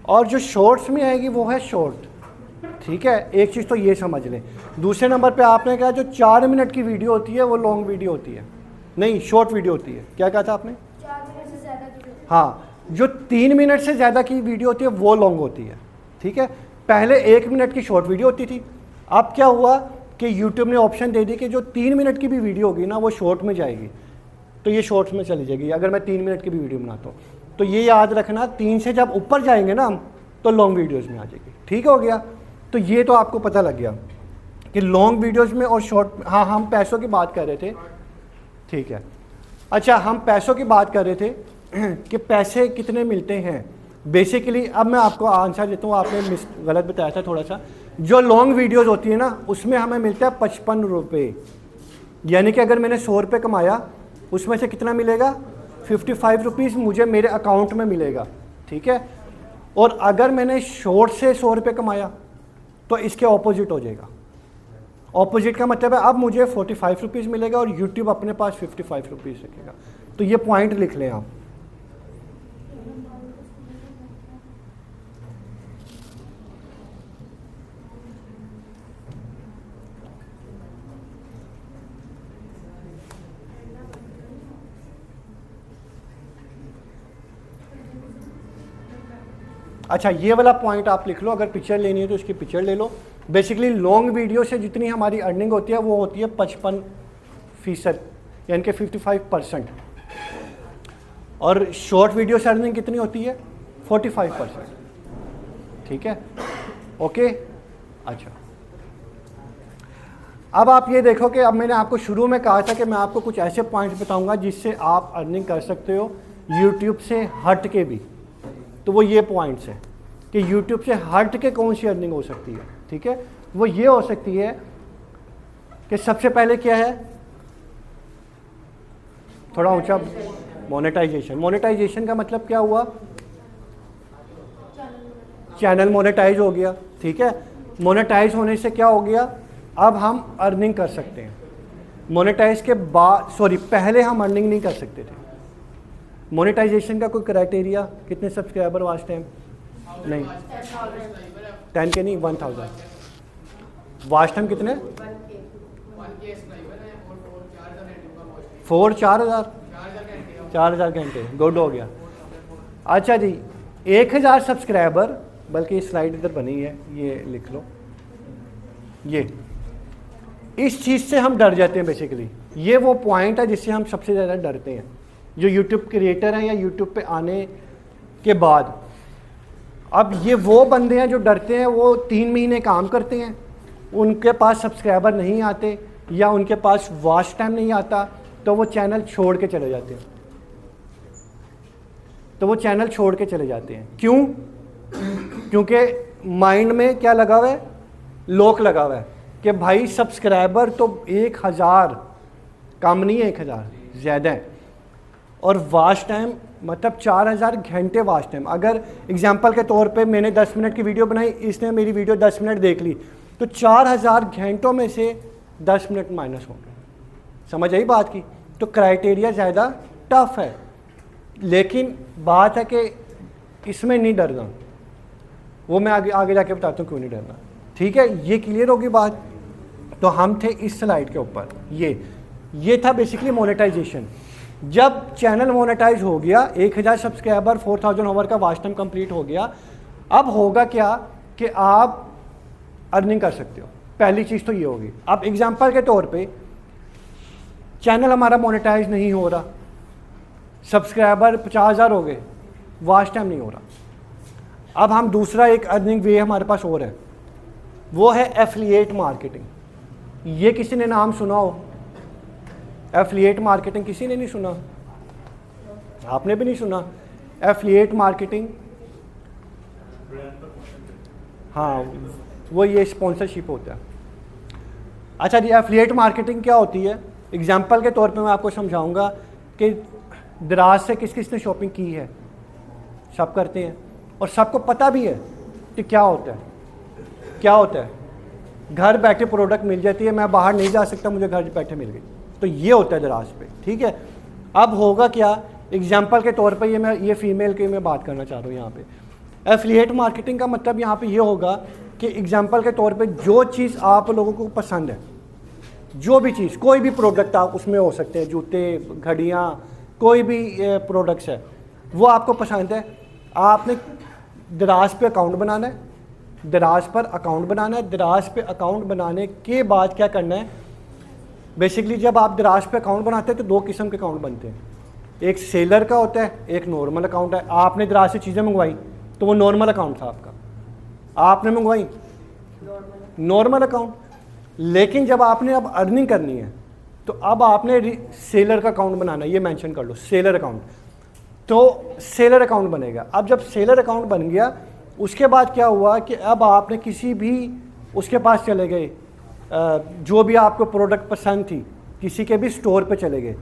और जो शॉर्ट्स में आएगी वो है शॉर्ट। ठीक है, एक चीज़ तो ये समझ लें। दूसरे नंबर पे आपने कहा जो 4 मिनट की वीडियो होती है वो लॉन्ग वीडियो होती है, नहीं शॉर्ट वीडियो होती है। क्या कहा था आपने? 4 मिनट से ज़्यादा की। हाँ, जो 3 मिनट से ज़्यादा की वीडियो होती है वो लॉन्ग होती है। ठीक है, पहले 1 मिनट की शॉर्ट वीडियो होती थी। अब क्या हुआ कि YouTube ने ऑप्शन दे दी कि जो 3 मिनट की भी वीडियो होगी ना वो शॉर्ट में जाएगी, तो ये शॉर्ट्स में चली जाएगी। अगर मैं 3 मिनट की भी वीडियो बनाता हूँ तो ये याद रखना, 3 से जब ऊपर जाएंगे ना हम तो लॉन्ग वीडियोज़ में आ जाएगी। ठीक हो गया? तो ये तो आपको पता लग गया कि लॉन्ग वीडियोज़ में और शॉर्ट। हाँ, हम पैसों की बात कर रहे थे। ठीक है, अच्छा, हम पैसों की बात कर रहे थे कि पैसे कितने मिलते हैं बेसिकली। अब मैं आपको आंसर देता हूँ, आपने गलत बताया था थोड़ा सा। जो लॉन्ग वीडियोस होती है ना उसमें हमें मिलता है 55 रुपये, यानी कि अगर मैंने 100 रुपये कमाया उसमें से कितना मिलेगा? 55 रुपीज़ मुझे मेरे अकाउंट में मिलेगा। ठीक है, और अगर मैंने शॉर्ट से 100 रुपये कमाया तो इसके ऑपोजिट हो जाएगा। ऑपोजिट का मतलब है अब मुझे 45 रुपीज़ मिलेगा और यूट्यूब अपने पास 55 रुपीज़ रखेगा। तो ये पॉइंट लिख लें आप। अच्छा ये वाला पॉइंट आप लिख लो, अगर पिक्चर लेनी है तो इसकी पिक्चर ले लो। बेसिकली लॉन्ग वीडियो से जितनी हमारी अर्निंग होती है वो होती है 55%, यानी कि 55%, और शॉर्ट वीडियो से अर्निंग कितनी होती है 45%। ठीक है, ओके। अच्छा अब आप ये देखो कि अब मैंने आपको शुरू में कहा था कि मैं आपको कुछ ऐसे पॉइंट्स बताऊंगा जिससे आप अर्निंग कर सकते हो यूट्यूब से हट के भी। तो वो ये पॉइंट्स हैं कि यूट्यूब से हट के कौन सी अर्निंग हो सकती है। ठीक है, वो ये हो सकती है कि सबसे पहले क्या है, थोड़ा ऊंचा, मोनेटाइजेशन। मोनेटाइजेशन का मतलब क्या हुआ, चैनल मोनेटाइज हो गया। ठीक है, मोनेटाइज होने से क्या हो गया, अब हम अर्निंग कर सकते हैं। मोनेटाइज के बाद, सॉरी पहले हम अर्निंग नहीं कर सकते थे। मोनेटाइजेशन का कोई क्राइटेरिया, कितने सब्सक्राइबर वाच टाइम नहीं, 10 के नहीं, 1000 वाच टाइम कितने, 4,000 घंटे, गुड हो गया। अच्छा जी 1000 सब्सक्राइबर, बल्कि ये स्लाइड इधर बनी है, ये लिख लो। ये इस चीज़ से हम डर जाते हैं बेसिकली। ये वो पॉइंट है जिससे हम सबसे ज़्यादा डरते हैं, जो यूट्यूब क्रिएटर हैं या यूट्यूब पे आने के बाद। अब ये वो बंदे हैं जो डरते हैं, वो 3 महीने काम करते हैं, उनके पास सब्सक्राइबर नहीं आते या उनके पास वॉच टाइम नहीं आता, तो वो चैनल छोड़ के चले जाते हैं। क्यों? क्योंकि माइंड में क्या लगा हुआ है, लॉक लगा हुआ है कि भाई सब्सक्राइबर तो 1000 कम नहीं है, 1000 ज़्यादा है, और वॉच टाइम मतलब 4000 घंटे वॉच टाइम। अगर एग्जांपल के तौर पे मैंने 10 मिनट की वीडियो बनाई, इसने मेरी वीडियो 10 मिनट देख ली, तो 4000 घंटों में से 10 मिनट माइनस होंगे। समझ आई बात की? तो क्राइटेरिया ज़्यादा टफ है, लेकिन बात है कि इसमें नहीं डरना। वो मैं आगे जाके बताता हूँ क्यों नहीं डरना। ठीक है, ये क्लियर होगी बात। तो हम थे इस स्लाइड के ऊपर, ये था बेसिकली मोनेटाइजेशन। जब चैनल मोनेटाइज हो गया, 1000 सब्सक्राइबर, 4000 आवर का वॉच टाइम कंप्लीट हो गया, अब होगा क्या कि आप अर्निंग कर सकते हो। पहली चीज़ तो ये होगी। अब एग्जांपल के तौर पे चैनल हमारा मोनेटाइज नहीं हो रहा, सब्सक्राइबर 50,000 हो गए, वॉच टाइम नहीं हो रहा। अब हम दूसरा एक अर्निंग वे हमारे पास और है, वो है एफिलिएट मार्केटिंग। ये किसी ने नाम सुना हो? एफिलिएट मार्केटिंग किसी ने नहीं सुना? आपने भी नहीं सुना? एफिलिएट मार्केटिंग, हाँ वो ये स्पॉन्सरशिप होता है। अच्छा जी, एफिलिएट मार्केटिंग क्या होती है? एग्जांपल के तौर पे मैं आपको समझाऊंगा कि दराज से किस किस ने शॉपिंग की है। सब करते हैं और सबको पता भी है कि क्या होता है। घर बैठे प्रोडक्ट मिल जाती है, मैं बाहर नहीं जा सकता, मुझे घर बैठे मिल गई। तो ये होता है दराज पे। ठीक है, अब होगा क्या, एग्जांपल के तौर पे ये फीमेल की मैं बात करना चाह रहा हूँ यहाँ पे। एफिलिएट मार्केटिंग का मतलब यहाँ पे ये होगा कि एग्जांपल के तौर पे जो चीज़ आप लोगों को पसंद है, जो भी चीज़, कोई भी प्रोडक्ट आप उसमें हो सकते हैं, जूते, घड़ियाँ, कोई भी प्रोडक्ट्स है, वो आपको पसंद है। आपने दराज पे अकाउंट बनाना है, दराज पे अकाउंट बनाने के बाद क्या करना है, बेसिकली जब आप दराज पे अकाउंट बनाते हैं तो 2 किस्म के अकाउंट बनते हैं। एक सेलर का होता है, एक नॉर्मल अकाउंट है। आपने दराज से चीज़ें मंगवाई तो वो नॉर्मल अकाउंट था आपका, आपने मंगवाई नॉर्मल अकाउंट। लेकिन जब आपने अब अर्निंग करनी है तो अब आपने सेलर का अकाउंट बनाना है, ये मेंशन कर लो, सेलर अकाउंट। तो सेलर अकाउंट बनेगा। अब जब सेलर अकाउंट बन गया, उसके बाद क्या हुआ कि अब आपने किसी भी उसके पास चले गए, जो भी आपको प्रोडक्ट पसंद थी, किसी के भी स्टोर पे चले गए,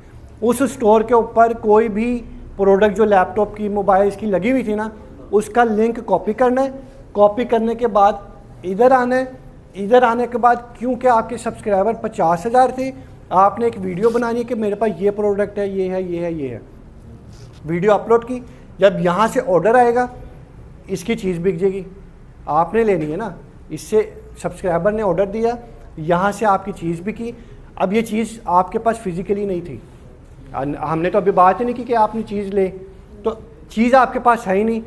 उस स्टोर के ऊपर कोई भी प्रोडक्ट जो लैपटॉप की, मोबाइल्स की लगी हुई थी ना, उसका लिंक कॉपी करना है। कॉपी करने के बाद इधर आना है। इधर आने के बाद क्योंकि आपके सब्सक्राइबर 50,000 थे, आपने एक वीडियो बनानी है कि मेरे पास ये प्रोडक्ट है, ये है। वीडियो अपलोड की। जब यहाँ से ऑर्डर आएगा, इसकी चीज़ बिक जाएगी, आपने लेनी है ना। इससे सब्सक्राइबर ने ऑर्डर दिया, यहाँ से आपकी चीज़ बिकी। अब ये चीज़ आपके पास फिजिकली नहीं थी, हमने तो अभी बात ही नहीं की कि आपने चीज़ ले, तो चीज़ आपके पास है ही नहीं।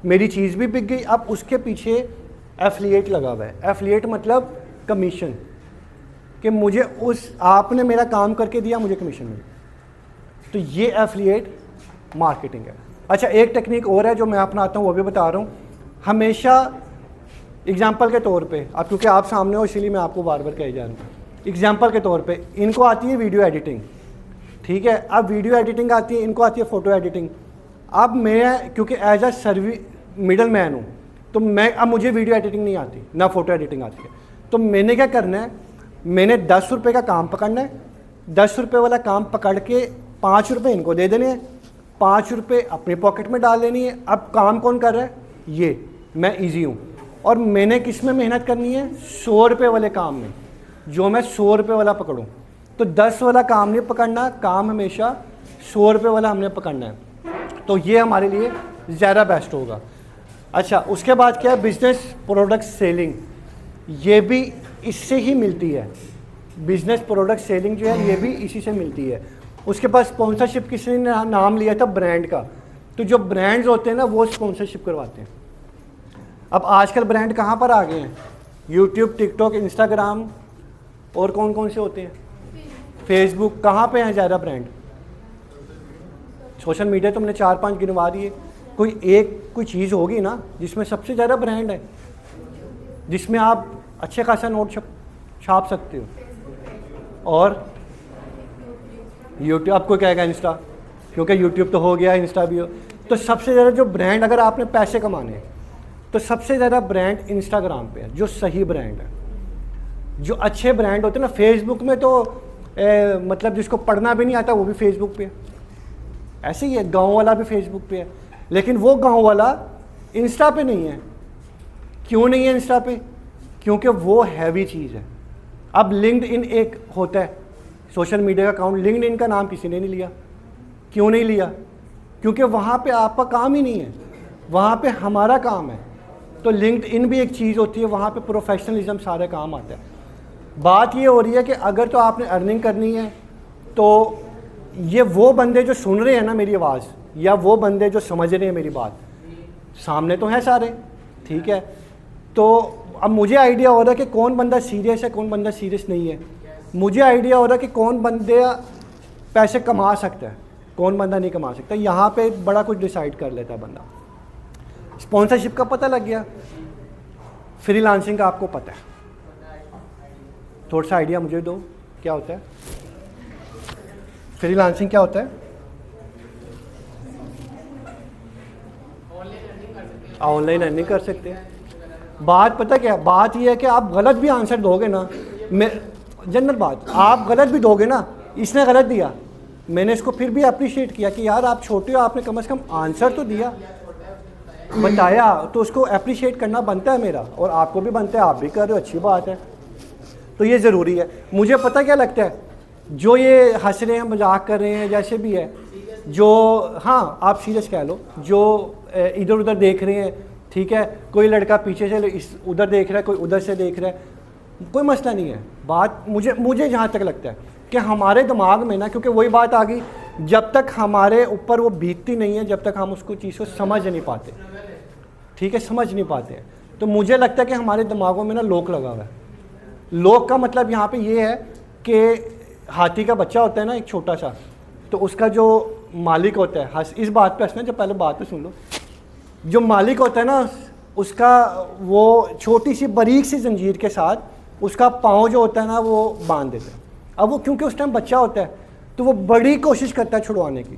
मेरी चीज़ भी बिक गई, अब उसके पीछे एफिलिएट लगा हुआ है। एफिलिएट मतलब कमीशन, कि मुझे उस आपने मेरा काम करके दिया, मुझे कमीशन मिली, तो ये एफिलिएट मार्केटिंग है। अच्छा, एक टेक्निक और है जो मैं अपनाता हूँ, वो भी बता रहा हूँ। हमेशा एग्जाम्पल के तौर पे, अब क्योंकि आप सामने हो इसीलिए मैं आपको बार बार कहे जा रहा हूँ, एग्जाम्पल के तौर पे इनको आती है वीडियो एडिटिंग, ठीक है। अब वीडियो एडिटिंग आती है, इनको आती है फ़ोटो एडिटिंग। अब मैं क्योंकि as a service middle man हूँ, तो मैं अब मुझे वीडियो एडिटिंग नहीं आती, ना फ़ोटो एडिटिंग आती है, तो मैंने क्या करना है, मैंने 10 रुपये का काम पकड़ना है, 10 रुपये वाला काम पकड़ के 5 रुपये इनको दे देने हैं, 5 रुपये अपनी पॉकेट में डाल लेनी है। अब काम कौन कर रहा है, ये, मैं ईजी हूँ। और मैंने किस में मेहनत करनी है, 100 रुपये वाले काम में, जो मैं 100 रुपये वाला पकड़ूँ। तो 10 वाला काम नहीं पकड़ना, काम हमेशा 100 रुपये वाला हमने पकड़ना है, तो ये हमारे लिए ज़्यादा बेस्ट होगा। अच्छा, उसके बाद क्या है, बिज़नेस प्रोडक्ट सेलिंग, ये भी इससे ही मिलती है। बिज़नेस प्रोडक्ट सेलिंग जो है ये भी इसी से मिलती है। उसके बाद स्पॉन्सरशिप किसी ने नाम लिया था ब्रांड का, तो जो ब्रांड्स होते हैं ना वो स्पॉन्सरशिप करवाते हैं। अब आजकल ब्रांड कहाँ पर आ गए हैं, यूट्यूब, टिकटॉक, इंस्टाग्राम, और कौन कौन से होते हैं, फेसबुक, कहाँ पे हैं ज़्यादा ब्रांड। सोशल मीडिया तो हमने 4-5 गिनवा दिए, कोई चीज़ होगी ना जिसमें सबसे ज़्यादा ब्रांड है, जिसमें आप अच्छे खासा नोट छाप सकते हो। और यूट्यूब, आपको कहेगा इंस्टा, क्योंकि यूट्यूब तो हो गया, इंस्टा भी हो। तो सबसे ज़्यादा जो ब्रांड, अगर आपने पैसे कमाने हैं तो सबसे ज़्यादा ब्रांड इंस्टाग्राम पे है, जो सही ब्रांड है, जो अच्छे ब्रांड होते हैं ना। फेसबुक में तो मतलब जिसको पढ़ना भी नहीं आता वो भी फेसबुक पे है, ऐसे ही है। गाँव वाला भी फेसबुक पे है, लेकिन वो गाँव वाला इंस्टा पे नहीं है। क्यों नहीं है इंस्टा पे, क्योंकि वो हैवी चीज़ है। अब लिंक्डइन एक होता है सोशल मीडिया का अकाउंट, लिंक्डइन का नाम किसी ने नहीं लिया। क्यों नहीं लिया, क्योंकि वहाँ पे आपका काम ही नहीं है, वहाँ पे हमारा काम है। तो लिंक्डइन भी एक चीज़ होती है, वहाँ पे प्रोफेशनलिज्म सारे काम आता है। बात ये हो रही है कि अगर तो आपने अर्निंग करनी है, तो ये वो बंदे जो सुन रहे हैं ना मेरी आवाज़, या वो बंदे जो समझ रहे हैं मेरी बात, सामने तो हैं सारे, ठीक है। तो अब मुझे आइडिया हो रहा है कि कौन बंदा सीरियस है, कौन बंदा सीरियस नहीं है। मुझे आइडिया हो रहा है कि कौन बंदे पैसे कमा सकता है, कौन बंदा नहीं कमा सकता। यहाँ पे बड़ा कुछ डिसाइड कर लेता है बंदा। स्पॉन्सरशिप का पता लग गया, फ्रीलांसिंग का आपको पता है, थोड़ा सा आइडिया मुझे दो, क्या होता है फ्रीलांसिंग, क्या होता है? ऑनलाइन अर्निंग कर सकते हैं। बात पता क्या, बात यह है कि आप गलत भी आंसर दोगे ना, मैं जनरल बात, आप गलत भी दोगे ना, इसने गलत दिया, मैंने इसको फिर भी अप्रिशिएट किया कि यार आप छोटे हो, आपने कम से कम आंसर तो दिया, बताया, तो उसको अप्रिशिएट करना बनता है मेरा, और आपको भी बनता है, आप भी कर रहे हो, अच्छी बात है। तो ये ज़रूरी है। मुझे पता क्या लगता है, जो ये हंस रहे हैं, मजाक कर रहे हैं, जैसे भी है, जो, हाँ आप सीरियस कह लो, जो इधर उधर देख रहे हैं, ठीक है, कोई लड़का पीछे से इस उधर देख रहा है, कोई उधर से देख रहा है, कोई मसला नहीं है। बात मुझे जहाँ तक लगता है कि हमारे दिमाग में ना, क्योंकि वही बात आ गई, जब तक हमारे ऊपर वो बीतती नहीं है, जब तक हम उसको चीज़ को समझ नहीं पाते, ठीक है, समझ नहीं पाते। तो मुझे लगता है कि हमारे दिमागों में ना लोक लगा हुआ है। लोक का मतलब यहाँ पे ये है कि हाथी का बच्चा होता है ना एक छोटा सा, तो उसका जो मालिक होता है, इस बात पे हंसना, जब पहले बात तो सुन लो, जो मालिक होता है ना उसका, वो छोटी सी बारीक सी जंजीर के साथ उसका पाँव जो होता है ना वो बांध देते हैं। अब वो क्योंकि उस टाइम बच्चा होता है, तो वो बड़ी कोशिश करता है छुड़वाने की,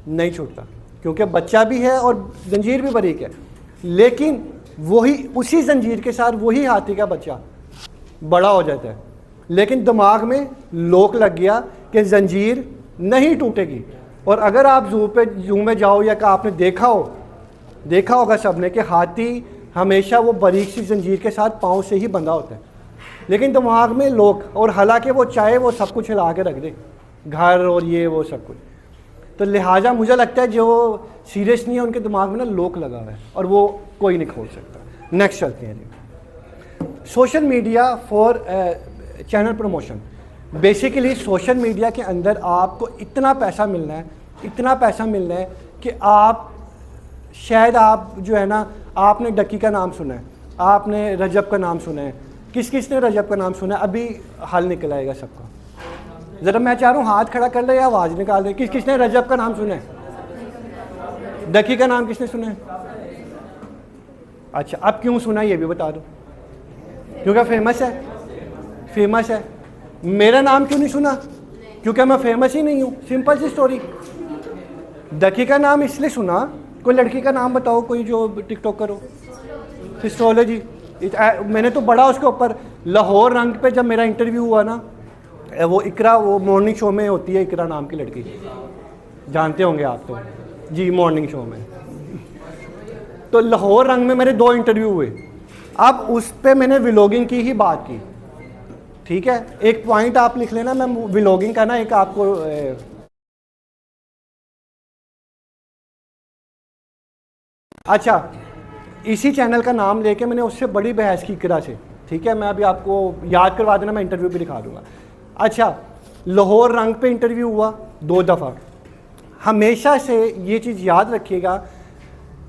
नहीं छूटता, क्योंकि बच्चा भी है और जंजीर भी बारीक है। लेकिन वही उसी जंजीर के साथ वही हाथी का बच्चा बड़ा हो जाता है, लेकिन दिमाग में लोक लग गया कि जंजीर नहीं टूटेगी। और अगर आप जू में जाओ, या आपने देखा होगा सबने कि हाथी हमेशा वो बारीक सी जंजीर के साथ पाँव से ही बंधा होता है, लेकिन दिमाग में लोक, और हालांकि वो चाहे वो सब कुछ हिला के रख दे, घर और ये वो सब कुछ। तो लिहाजा मुझे लगता है जो सीरियस नहीं है उनके दिमाग में ना लोक लगा हुआ है, और वो कोई नहीं खोल सकता। नेक्स्ट चलते हैं जी, social media for channel promotion. Basically social media के अंदर आपको इतना पैसा मिलना है कि आप शायद आप जो है ना, आपने डक्की का नाम सुना है, आपने रजब का नाम सुना है, किस किस ने रजब का नाम सुना है? अभी हल निकल आएगा सबका। ज़रा मैं चाह रहा हूँ हाथ खड़ा कर ले या आवाज़ निकाल दे। किस किसने रजब का नाम सुना है? डक्की का नाम किसने सुना है? अच्छा, अब क्यों सुना ये भी बता दो। क्योंकि फेमस है, फेमस है। मेरा नाम क्यों नहीं सुना? क्योंकि मैं फेमस ही नहीं हूँ, सिंपल सी स्टोरी। डक्की का नाम इसलिए सुना, कोई लड़की का नाम बताओ कोई जो टिकटॉक करो। हिस्टोलॉजी, मैंने तो बड़ा उसके ऊपर। लाहौर रंग पे जब मेरा इंटरव्यू हुआ ना, वो इकरा, वो मॉर्निंग शो में होती है, इकरा नाम की लड़की, जानते होंगे आप तो जी, मॉर्निंग शो में। तो लाहौर रंग में मेरे 2 इंटरव्यू हुए। अब उस पे मैंने व्लॉगिंग की ही बात की, ठीक है। एक पॉइंट आप लिख लेना, मैं व्लॉगिंग का ना एक आपको अच्छा, इसी चैनल का नाम लेके मैंने उससे बड़ी बहस की इकरा से, ठीक है। मैं अभी आपको याद करवा देना, मैं इंटरव्यू भी दिखा दूंगा। अच्छा, लाहौर रंग पे इंटरव्यू हुआ 2 दफ़ा। हमेशा से ये चीज़ याद रखिएगा,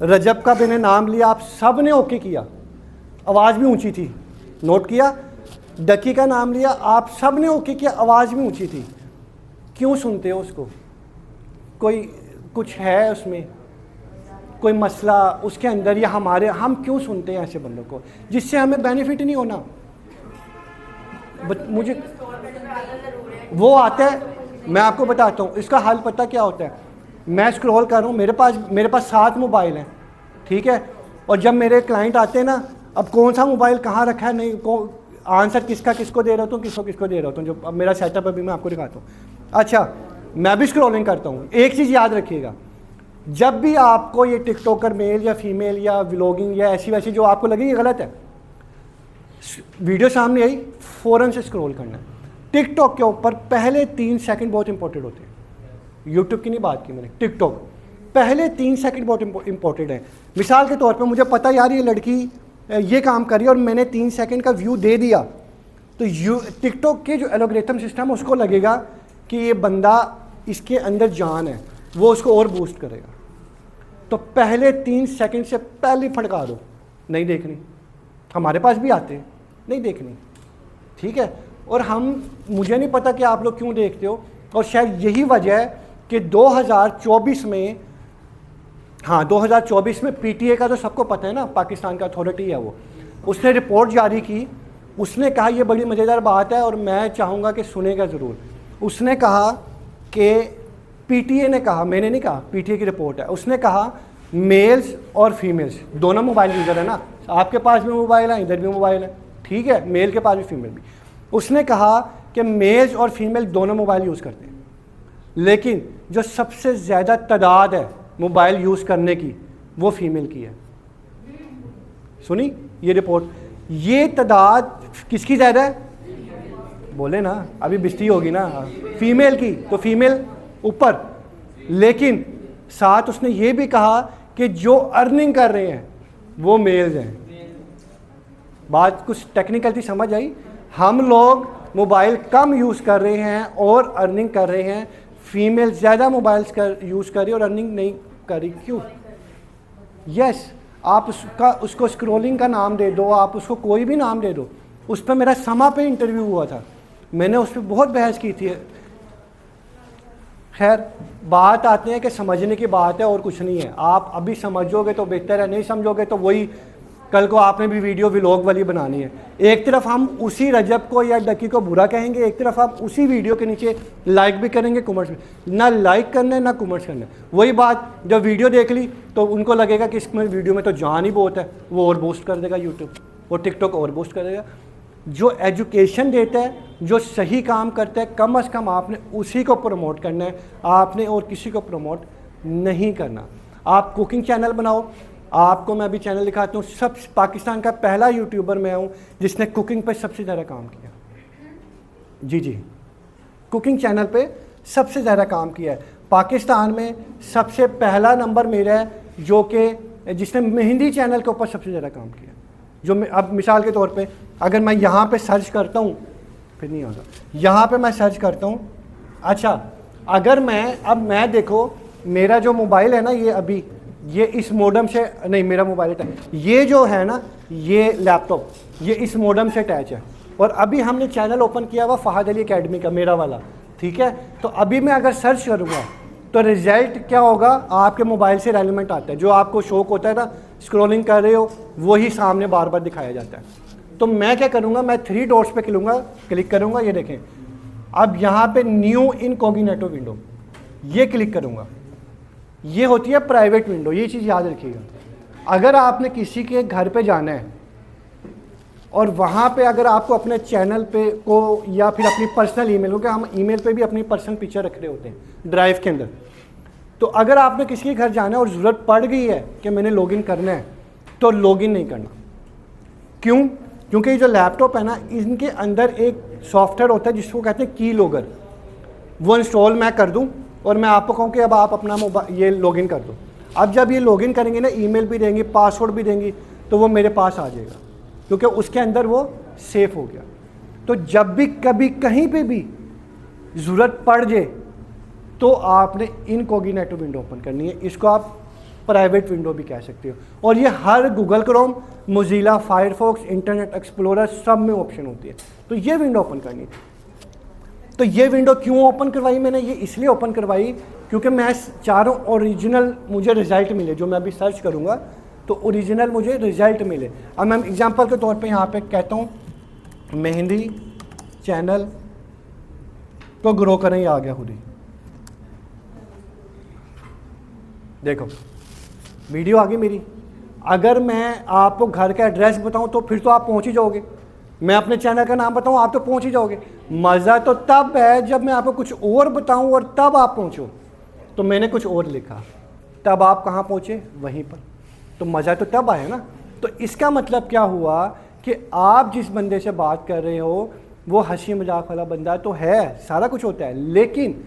रजब का मैंने नाम लिया, आप सब ने ओके किया, आवाज़ भी ऊंची थी, नोट किया। डक्की का नाम लिया, आप सब ने ओके किया, आवाज़ भी ऊंची थी। क्यों सुनते हो उसको? कोई कुछ है उसमें, कोई मसला उसके अंदर, या हमारे, हम क्यों सुनते हैं ऐसे बंदों को जिससे हमें बेनिफिट नहीं होना? मुझे वो आता है, मैं आपको बताता हूँ इसका हल। पता क्या होता है? मैं स्क्रॉल कर रहा हूँ, मेरे पास 7 मोबाइल हैं, ठीक है। और जब मेरे क्लाइंट आते हैं ना, अब कौन सा मोबाइल कहाँ रखा है, नहीं आंसर किसका किसको दे रहा हूँ, किसको दे रहा हूँ, जो अब मेरा सेटअप अभी मैं आपको दिखाता हूँ। अच्छा, मैं भी स्क्रॉलिंग करता हूँ। एक चीज़ याद रखिएगा, जब भी आपको ये टिकटॉकर मेल या फीमेल या व्लॉगिंग या ऐसी वैसी जो आपको लगे ये गलत है, वीडियो सामने आई, फ़ौरन से स्क्रॉल करना है। टिकटॉक के ऊपर पहले 3 सेकंड बहुत इंपॉर्टेंट होते हैं। यूट्यूब की नहीं बात की मैंने, टिकटॉक पहले 3 सेकंड बहुत इंपॉर्टेंट है। मिसाल के तौर पे मुझे पता यार ये लड़की ये काम कर रही है और मैंने 3 सेकंड का व्यू दे दिया, तो टिकटॉक के जो एल्गोरिथम सिस्टम उसको लगेगा कि ये बंदा, इसके अंदर जान है, वो उसको और बूस्ट करेगा। तो पहले 3 सेकंड से पहले फटका दो, नहीं देखनी। हमारे पास भी आते हैं, नहीं देखनी, ठीक है। और मुझे नहीं पता कि आप लोग क्यों देखते हो, और शायद यही वजह है कि 2024 में, हाँ 2024 में पीटीए का तो सबको पता है ना, पाकिस्तान का अथॉरिटी है वो, उसने रिपोर्ट जारी की। उसने कहा, ये बड़ी मज़ेदार बात है और मैं चाहूँगा कि सुनेगा ज़रूर। उसने कहा कि पीटीए ने कहा, मैंने नहीं कहा, पीटीए की रिपोर्ट है, उसने कहा मेल्स और फीमेल्स दोनों मोबाइल यूज़र है ना, आपके पास भी मोबाइल है, इधर भी मोबाइल है, ठीक है, मेल के पास भी फीमेल भी। उसने कहा कि मेल्स और फीमेल दोनों मोबाइल यूज़ करते हैं, लेकिन जो सबसे ज़्यादा तादाद है मोबाइल यूज़ करने की वो फीमेल की है। सुनी ये रिपोर्ट? ये तादाद किसकी ज़्यादा है? बोले ना, अभी बिस्ती होगी ना, फीमेल की, तो फीमेल ऊपर। लेकिन साथ उसने ये भी कहा कि जो अर्निंग कर रहे हैं वो मेल्स हैं। बात कुछ टेक्निकल थी, समझ आई? हम लोग मोबाइल कम यूज़ कर रहे हैं और अर्निंग कर रहे हैं, फीमेल ज़्यादा मोबाइल्स यूज़ कर रही है और अर्निंग नहीं कर रही। क्यों? यस, आप उसको स्क्रॉलिंग का नाम दे दो, आप उसको कोई भी नाम दे दो। उस पर मेरा समा पे इंटरव्यू हुआ था, मैंने उस पर बहुत बहस की थी। खैर, बात आते हैं कि समझने की बात है और कुछ नहीं है। आप अभी समझोगे तो बेहतर है, नहीं समझोगे तो वही कल को आपने भी वीडियो व्लॉग वाली बनानी है। एक तरफ हम उसी रजब को या डक्की को बुरा कहेंगे, एक तरफ आप उसी वीडियो के नीचे लाइक भी करेंगे, कमेंट्स भी। ना लाइक करना है ना कमेंट्स करना है। वही बात, जब वीडियो देख ली तो उनको लगेगा कि इसमें वीडियो में तो जान ही बहुत है, वो और बूस्ट कर देगा यूट्यूब, वो टिकटॉक और बूस्ट कर देगा। जो एजुकेशन देता है, जो सही काम करता है, कम से कम आपने उसी को प्रमोट करना है, आपने और किसी को प्रमोट नहीं करना। आप कुकिंग चैनल बनाओ, आपको मैं अभी चैनल दिखाता हूँ। सब पाकिस्तान का पहला यूट्यूबर मैं हूँ जिसने कुकिंग पे सबसे ज़्यादा काम किया। जी, कुकिंग चैनल पे सबसे ज़्यादा काम किया है। पाकिस्तान में सबसे पहला नंबर मेरा है, जो कि जिसने मेहंदी चैनल के ऊपर सबसे ज़्यादा काम किया। जो मैं अब मिसाल के तौर पे अगर मैं यहाँ पे सर्च करता हूँ, फिर नहीं होगा, यहाँ पे मैं सर्च करता हूँ। अच्छा, अगर मैं देखो मेरा जो मोबाइल है ना, ये अभी ये इस मॉडेम से नहीं, मेरा मोबाइल अटैच, ये जो है ना ये लैपटॉप ये इस मॉडेम से अटैच है। और अभी हमने चैनल ओपन किया हुआ फहद अली अकेडमी का, मेरा वाला, ठीक है। तो अभी मैं अगर सर्च करूँगा तो रिजल्ट क्या होगा, आपके मोबाइल से रेलिवेंट आता है। जो आपको शौक होता है ना स्क्रॉलिंग कर रहे हो, वही सामने बार बार दिखाया जाता है। तो मैं क्या करूँगा, मैं 3 डॉट्स पे क्लिक करूँगा, ये देखें। अब यहाँ पे न्यू इनकॉग्निटो विंडो, ये क्लिक करूँगा, ये होती है प्राइवेट विंडो। ये चीज़ याद रखिएगा, अगर आपने किसी के घर पे जाना है और वहाँ पे अगर आपको अपने चैनल पे को या फिर अपनी पर्सनल ईमेल, क्योंकि हम ईमेल पे भी अपनी पर्सनल पिक्चर रख रहे होते हैं ड्राइव के अंदर, तो अगर आपने किसी के घर जाना है और ज़रूरत पड़ गई है कि मैंने लॉगिन करना है, तो लॉगिन नहीं करना। क्यों? क्योंकि ये जो लैपटॉप है ना, इनके अंदर एक सॉफ्टवेयर होता है जिसको कहते हैं की लॉगर। वो इंस्टॉल मैं कर दूं और मैं आपको कहूँ कि अब आप अपना मोबाइल ये लॉगिन कर दो। अब जब ये लॉगिन करेंगे ना, ईमेल भी देंगे, पासवर्ड भी देंगी, तो वो मेरे पास आ जाएगा, क्योंकि उसके अंदर वो सेफ हो गया। तो जब भी कभी कहीं पे भी ज़रूरत पड़ जाए तो आपने इनकॉग्निटो विंडो ओपन करनी है। इसको आप प्राइवेट विंडो भी कह सकते हो। और ये हर Google Chrome, Mozilla Firefox, internet explorer सब में ऑप्शन होती है। तो ये विंडो ओपन करनी है। तो ये विंडो क्यों ओपन करवाई मैंने, ये इसलिए ओपन करवाई क्योंकि मैं चाह रहा हूँ ओरिजिनल मुझे रिजल्ट मिले। जो मैं अभी सर्च करूँगा तो ओरिजिनल मुझे रिजल्ट मिले। अब मैं एग्जांपल के तौर पे यहाँ पे कहता हूँ मेहंदी चैनल को ग्रो करें, ये आ गया खुद ही। देखो वीडियो आ गई मेरी। अगर मैं आपको घर का एड्रेस बताऊं तो फिर तो आप पहुंच ही जाओगे। मैं अपने चैनल का नाम बताऊं आप तो पहुंच ही जाओगे। मज़ा तो तब है जब मैं आपको कुछ और बताऊं और तब आप पहुंचो। तो मैंने कुछ और लिखा, तब आप कहाँ पहुंचे, वहीं पर। तो मज़ा तो तब आया ना। तो इसका मतलब क्या हुआ कि आप जिस बंदे से बात कर रहे हो वो हंसी मजाक वाला बंदा तो है, सारा कुछ होता है, लेकिन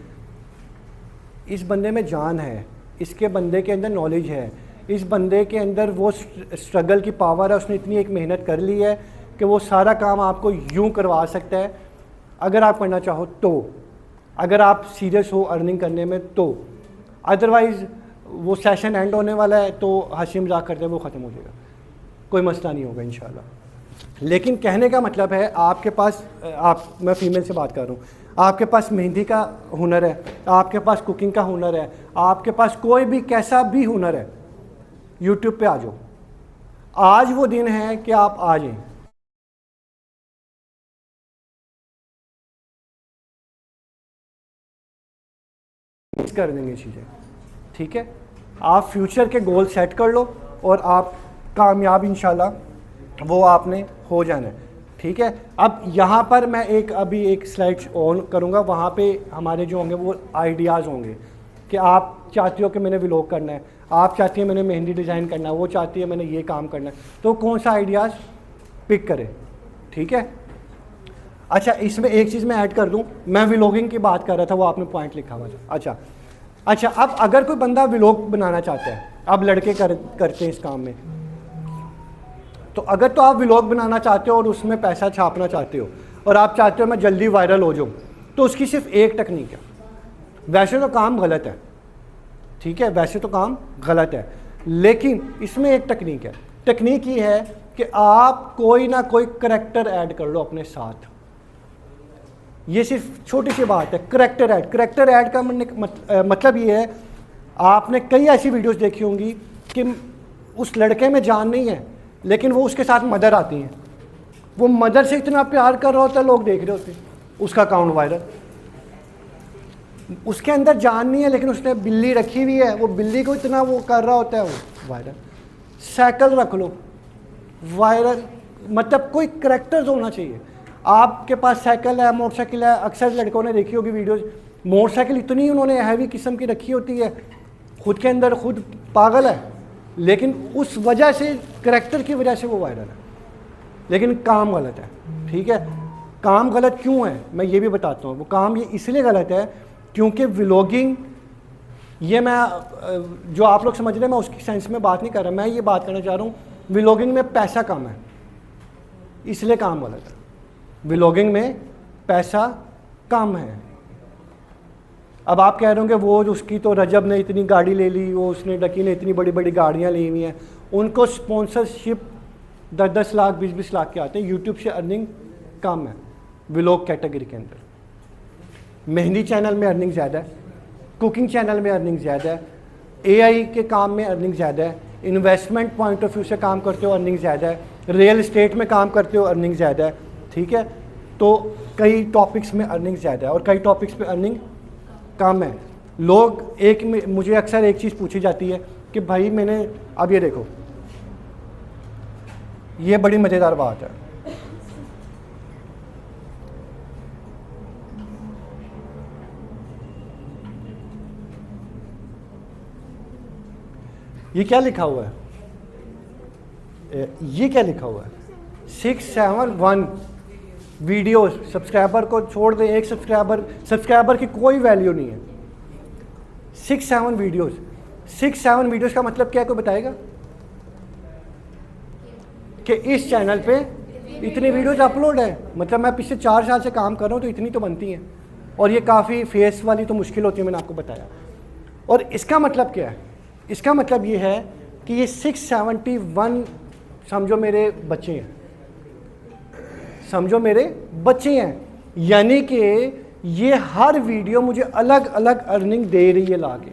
इस बंदे में जान है, इसके बंदे के अंदर नॉलेज है, इस बंदे के अंदर वो स्ट्रगल की पावर है। उसने इतनी एक मेहनत कर ली है कि वो सारा काम आपको यूं करवा सकता है अगर आप करना चाहो तो, अगर आप सीरियस हो अर्निंग करने में तो। अदरवाइज़ वो सेशन एंड होने वाला है तो हंसी मजाक करते वो ख़त्म हो जाएगा, कोई मसला नहीं होगा इंशाल्लाह। लेकिन कहने का मतलब है आपके पास, मैं फ़ीमेल से बात कर रहा हूँ, आपके पास मेहंदी का हुनर है, आपके पास कुकिंग का हुनर है, आपके पास कोई भी कैसा भी हुनर है, यूट्यूब पे आ जाओ। आज वो दिन है कि आप आ जाएं। कर देंगे चीज़ें, ठीक है। आप फ्यूचर के गोल सेट कर लो और आप कामयाब इंशाल्लाह वो आपने हो जाना है, ठीक है। अब यहाँ पर मैं अभी एक स्लाइड ऑन करूँगा, वहाँ पे हमारे जो होंगे वो आइडियाज़ होंगे कि आप चाहती हो कि मैंने व्लॉग करना है, आप चाहती है मैंने मेहंदी डिज़ाइन करना है, वो चाहती है मैंने ये काम करना है, तो कौन सा आइडियाज़ पिक करें, ठीक है। अच्छा, इसमें एक चीज़ मैं ऐड कर दूं, मैं व्लॉगिंग की बात कर रहा था, वो आपने पॉइंट लिखा हुआ था। अच्छा, अब अगर कोई बंदा व्लॉग बनाना चाहता है, अब लड़के करते हैं इस काम में, तो अगर तो आप व्लॉग बनाना चाहते हो और उसमें पैसा छापना चाहते हो और आप चाहते हो मैं जल्दी वायरल हो जाऊँ, तो उसकी सिर्फ एक टेक्निक है। वैसे तो काम गलत है, ठीक है, वैसे तो काम गलत है, लेकिन इसमें एक टेक्निक है। टेक्निक ये है कि आप कोई ना कोई करैक्टर ऐड कर लो अपने साथ। ये सिर्फ छोटी सी बात है, करैक्टर ऐड का मतलब ये है, आपने कई ऐसी वीडियोस देखी होंगी कि उस लड़के में जान नहीं है लेकिन वो उसके साथ मदर आती हैं, वो मदर से इतना प्यार कर रहा होता है, लोग देख रहे होते हैं, उसका अकाउंट वायरल। उसके अंदर जान नहीं है लेकिन उसने बिल्ली रखी हुई है, वो बिल्ली को इतना वो कर रहा होता है, वो वायरल। साइकिल रख लो, वायरल। मतलब कोई करैक्टर्स होना चाहिए। आपके पास साइकिल है, मोटरसाइकिल है, अक्सर लड़कों ने देखी होगी वीडियोस, मोटरसाइकिल इतनी उन्होंने हैवी किस्म की रखी होती है, खुद के अंदर खुद पागल है, लेकिन उस वजह से करैक्टर की वजह से वो वायरल है, लेकिन काम गलत है, ठीक है। काम गलत क्यों है मैं ये भी बताता हूँ। वो काम ये इसलिए गलत है क्योंकि व्लॉगिंग, ये मैं जो आप लोग समझ रहे हैं मैं उसकी सेंस में बात नहीं कर रहा, मैं ये बात करना चाह रहा हूँ व्लॉगिंग में पैसा कम है, इसलिए काम गलत है। व्लॉगिंग में पैसा कम है, अब आप कह रहे होंगे वो उसकी तो रजब ने इतनी गाड़ी ले ली, वो उसने डकी ने इतनी बड़ी बड़ी गाड़ियाँ ली हुई हैं, उनको स्पॉन्सरशिप 10-10 लाख 20-20 लाख के आते हैं। यूट्यूब से अर्निंग कम है व्लॉग कैटेगरी के अंदर। मेहंदी चैनल में अर्निंग ज़्यादा है, कुकिंग चैनल में अर्निंग ज़्यादा है, एआई के काम में अर्निंग ज़्यादा है, इन्वेस्टमेंट पॉइंट ऑफ व्यू से काम करते हो अर्निंग ज़्यादा है, रियल इस्टेट में काम करते हो अर्निंग ज़्यादा है। ठीक है, तो कई टॉपिक्स में अर्निंग ज़्यादा है और कई टॉपिक्स पे अर्निंग कम है। लोग मुझे अक्सर एक चीज़ पूछी जाती है कि भाई मैंने, अब ये देखो, ये बड़ी मज़ेदार बात है। ये क्या लिखा हुआ है? ये क्या लिखा हुआ है? 671 वीडियो। सब्सक्राइबर को छोड़ दें, एक सब्सक्राइबर की कोई वैल्यू नहीं है। 6-7 वीडियोस। 6-7 वीडियोस का मतलब क्या है, कोई बताएगा? कि इस चैनल पे इतनी वीडियोस अपलोड है, मतलब मैं पिछले 4 साल से काम कर रहा हूँ तो इतनी तो बनती हैं, और ये काफ़ी फेस वाली तो मुश्किल होती है, मैंने आपको बताया। और इसका मतलब क्या है? इसका मतलब ये है कि ये 671 समझो मेरे बच्चे हैं, समझो मेरे बच्चे हैं, यानी कि ये हर वीडियो मुझे अलग अलग अर्निंग दे रही है ला के।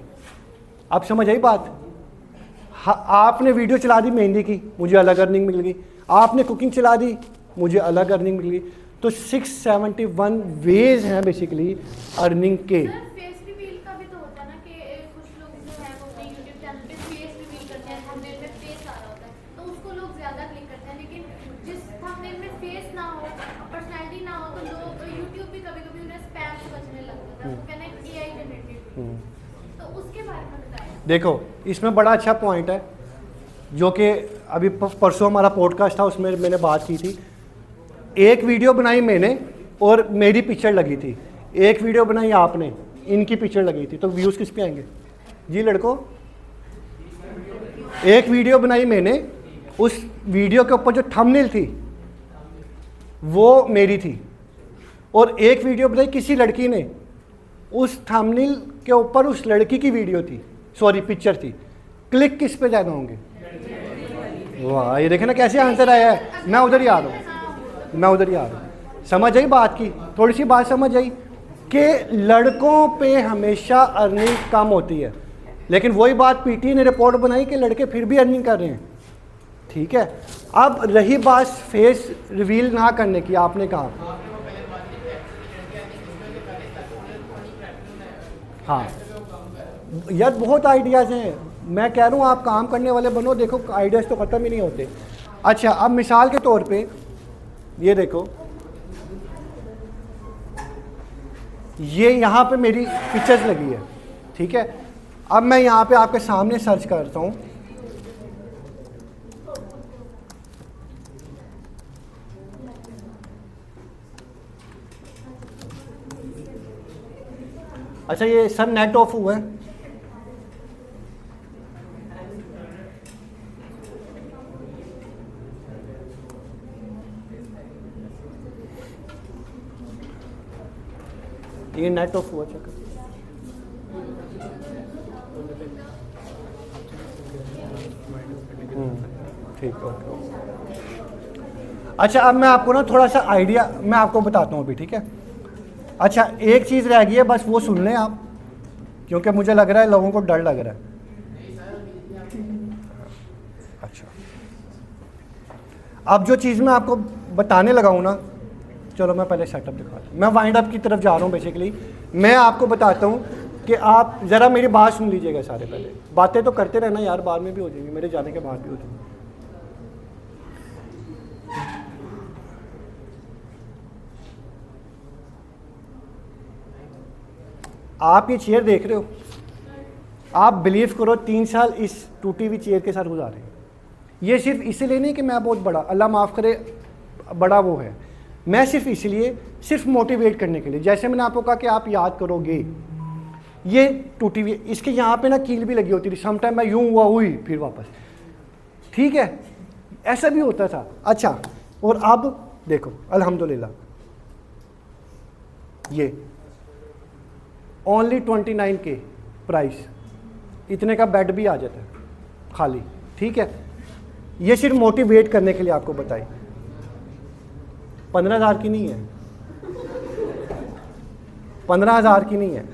आप समझ आई बात? आपने वीडियो चला दी मेहंदी की, मुझे अलग अर्निंग मिल गई। आपने कुकिंग चला दी, मुझे अलग अर्निंग मिल गई। तो 671 वेज हैं बेसिकली अर्निंग के। फेस रिवील का भी तो होता है ना कि कुछ लोग जो है वो अपने यूट्यूब चैनल पे फेस रिवील करते हैं, थंबनेल में फेस आ रहा होता है तो उसको लोग ज़्यादा क्लिक करते हैं, लेकिन जिस थंबनेल में फेस ना हो, पर्सनैलिटी ना हो, तो लोग यूट्यूब भी कभी कभी उन्हें स्पैम से बचने लग जाता है, वो कहना है AI जनरेटेड। तो उसके बारे में बताएं। देखो, इसमें बड़ा अच्छा पॉइंट है जो कि अभी परसों हमारा पॉडकास्ट था, उसमें मैंने बात की थी। एक वीडियो बनाई मैंने और मेरी पिक्चर लगी थी, एक वीडियो बनाई आपने, इनकी पिक्चर लगी थी, तो व्यूज़ किस पे आएंगे जी लड़कों? एक वीडियो बनाई मैंने, उस वीडियो के ऊपर जो थंबनेल थी वो मेरी थी, और एक वीडियो बनाई किसी लड़की ने, उस थंबनेल के ऊपर उस लड़की की वीडियो थी, सॉरी पिक्चर थी। क्लिक किस पे ज़्यादा होंगे? वाह, ये देखे ना कैसे आंसर आया है। मैं उधर ही आ रहा हूँ, समझ आई बात की? थोड़ी सी बात समझ आई कि लड़कों पे हमेशा अर्निंग कम होती है, लेकिन वही बात पीटी ने रिपोर्ट बनाई कि लड़के फिर भी अर्निंग कर रहे हैं। ठीक है, अब रही बात फेस रिवील ना करने की, आपने कहा हाँ यार बहुत आइडियाज़ हैं, मैं कह रहा हूँ आप काम करने वाले बनो, देखो आइडियाज़ तो ख़त्म ही नहीं होते। अच्छा, अब मिसाल के तौर पे ये देखो, ये यहाँ पे मेरी पिक्चर्स लगी है, ठीक है। अब मैं यहाँ पे आपके सामने सर्च करता हूँ, अच्छा ये सर नेट ऑफ हुआ है, ये नेट ऑफ हुआ, चेक ठीक, ओके। अच्छा, अब मैं आपको ना थोड़ा सा आइडिया मैं आपको बताता हूँ अभी, ठीक है। अच्छा, एक चीज़ रह गई है, बस वो सुन लें आप, क्योंकि मुझे लग रहा है लोगों को डर लग रहा है। अच्छा, अब जो चीज़ मैं आपको बताने लगा हूँ ना, चलो मैं पहले सेटअप दिखाता हूँ, मैं वाइंड अप की तरफ जा रहा हूँ। बेसिकली मैं आपको बताता हूँ कि आप ज़रा मेरी बात सुन लीजिएगा सारे। पहले बातें तो करते रहना यार, बाद में भी हो जाएंगी, मेरे जाने के बाद भी हो जाएंगी। आप ये चेयर देख रहे हो, आप बिलीव करो 3 साल इस टूटी हुई चेयर के साथ गुजारे हैं। ये सिर्फ इसलिए नहीं कि मैं बहुत बड़ा, अल्लाह माफ़ करे, बड़ा वो है, मैं सिर्फ इसलिए, सिर्फ मोटिवेट करने के लिए। जैसे मैंने आपको कहा कि आप याद करोगे, ये टूटी हुई, इसके यहाँ पे ना कील भी लगी होती थी, समटाइम मैं यूँ हुआ हुई फिर वापस, ठीक है, ऐसा भी होता था। अच्छा, और अब देखो अल्हम्दुलिल्लाह, ओनली 29K प्राइस, इतने का बेड भी आ जाता है खाली, ठीक है। ये सिर्फ मोटिवेट करने के लिए आपको बताई, 15,000 की नहीं है, 15,000 की नहीं है।